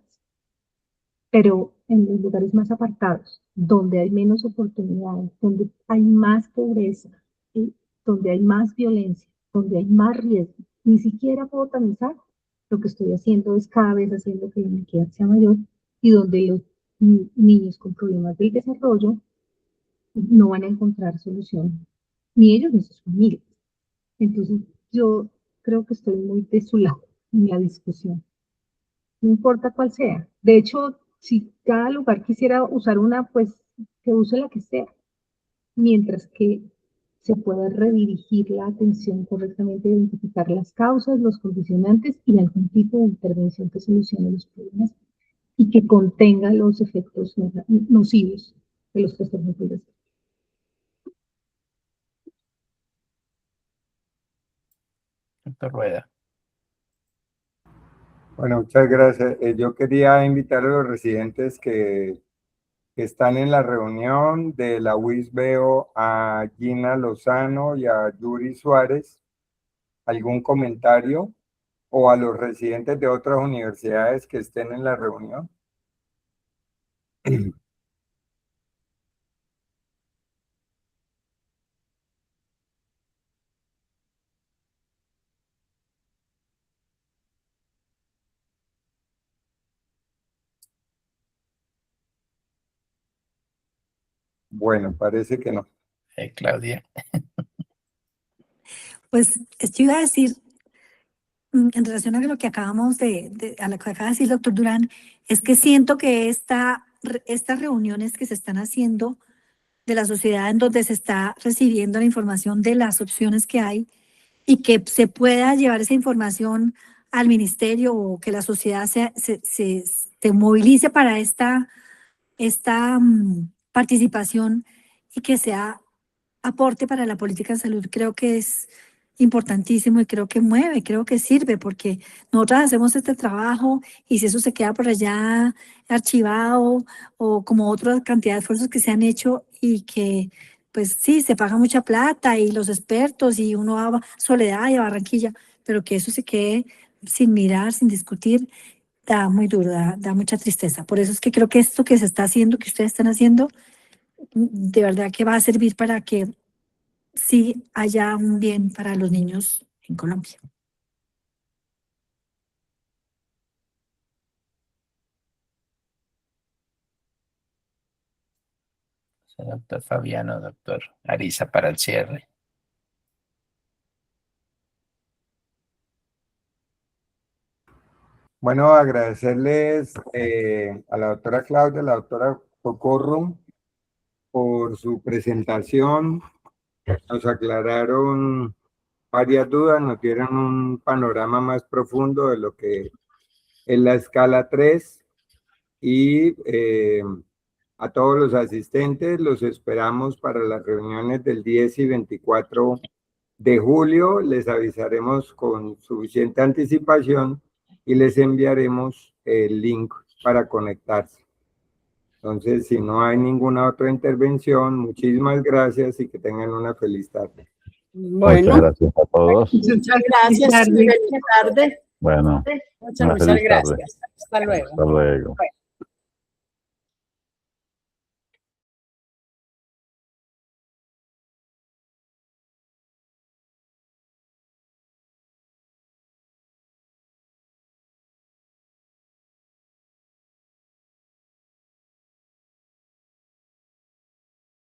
pero en los lugares más apartados, donde hay menos oportunidades, donde hay más pobreza, donde hay más violencia, donde hay más riesgo, ni siquiera puedo tamizar, lo que estoy haciendo es cada vez haciendo que la inequidad sea mayor y donde los niños con problemas del desarrollo no van a encontrar solución, ni ellos ni sus familias. Entonces, yo creo que estoy muy de su lado en la discusión. No importa cuál sea. De hecho, si cada lugar quisiera usar una, pues que use la que sea, mientras que se pueda redirigir la atención correctamente, identificar las causas, los condicionantes y algún tipo de intervención que solucione los problemas y que contenga los efectos nocivos de los trastornos del desarrollo. Doctor Rueda. Bueno, muchas gracias. Yo quería invitar a los residentes que están en la reunión de la UIS. Veo a Gina Lozano y a Yuri Suárez. ¿Algún comentario? O a los residentes de otras universidades que estén en la reunión. Bueno, parece que no. Claudia. Pues yo iba a decir, en relación a lo que acabamos a lo que acaba de decir el doctor Durán, es que siento que estas reuniones que se están haciendo de la sociedad en donde se está recibiendo la información de las opciones que hay y que se pueda llevar esa información al ministerio o que la sociedad se movilice para esta participación y que sea aporte para la política de salud, creo que es importantísimo y creo que mueve, creo que sirve, porque nosotras hacemos este trabajo y si eso se queda por allá archivado o como otra cantidad de esfuerzos que se han hecho y que pues sí, se paga mucha plata y los expertos y uno va a Soledad y a Barranquilla, pero que eso se quede sin mirar, sin discutir, da muy duro, da mucha tristeza. Por eso es que creo que esto que se está haciendo, que ustedes están haciendo, de verdad que va a servir para que sí haya un bien para los niños en Colombia. Doctor Fabiano, doctor Arisa, para el cierre. Bueno, agradecerles a la doctora Claudia, a la doctora Socorro, por su presentación. Nos aclararon varias dudas, nos dieron un panorama más profundo de lo que es la escala 3 y a todos los asistentes los esperamos para las reuniones del 10 y 24 de julio. Les avisaremos con suficiente anticipación y les enviaremos el link para conectarse. Entonces, si no hay ninguna otra intervención, muchísimas gracias y que tengan una feliz tarde. Bueno, muchas gracias a todos. muchas gracias. Feliz tarde. Bueno, Muchas gracias. Hasta luego. hasta luego.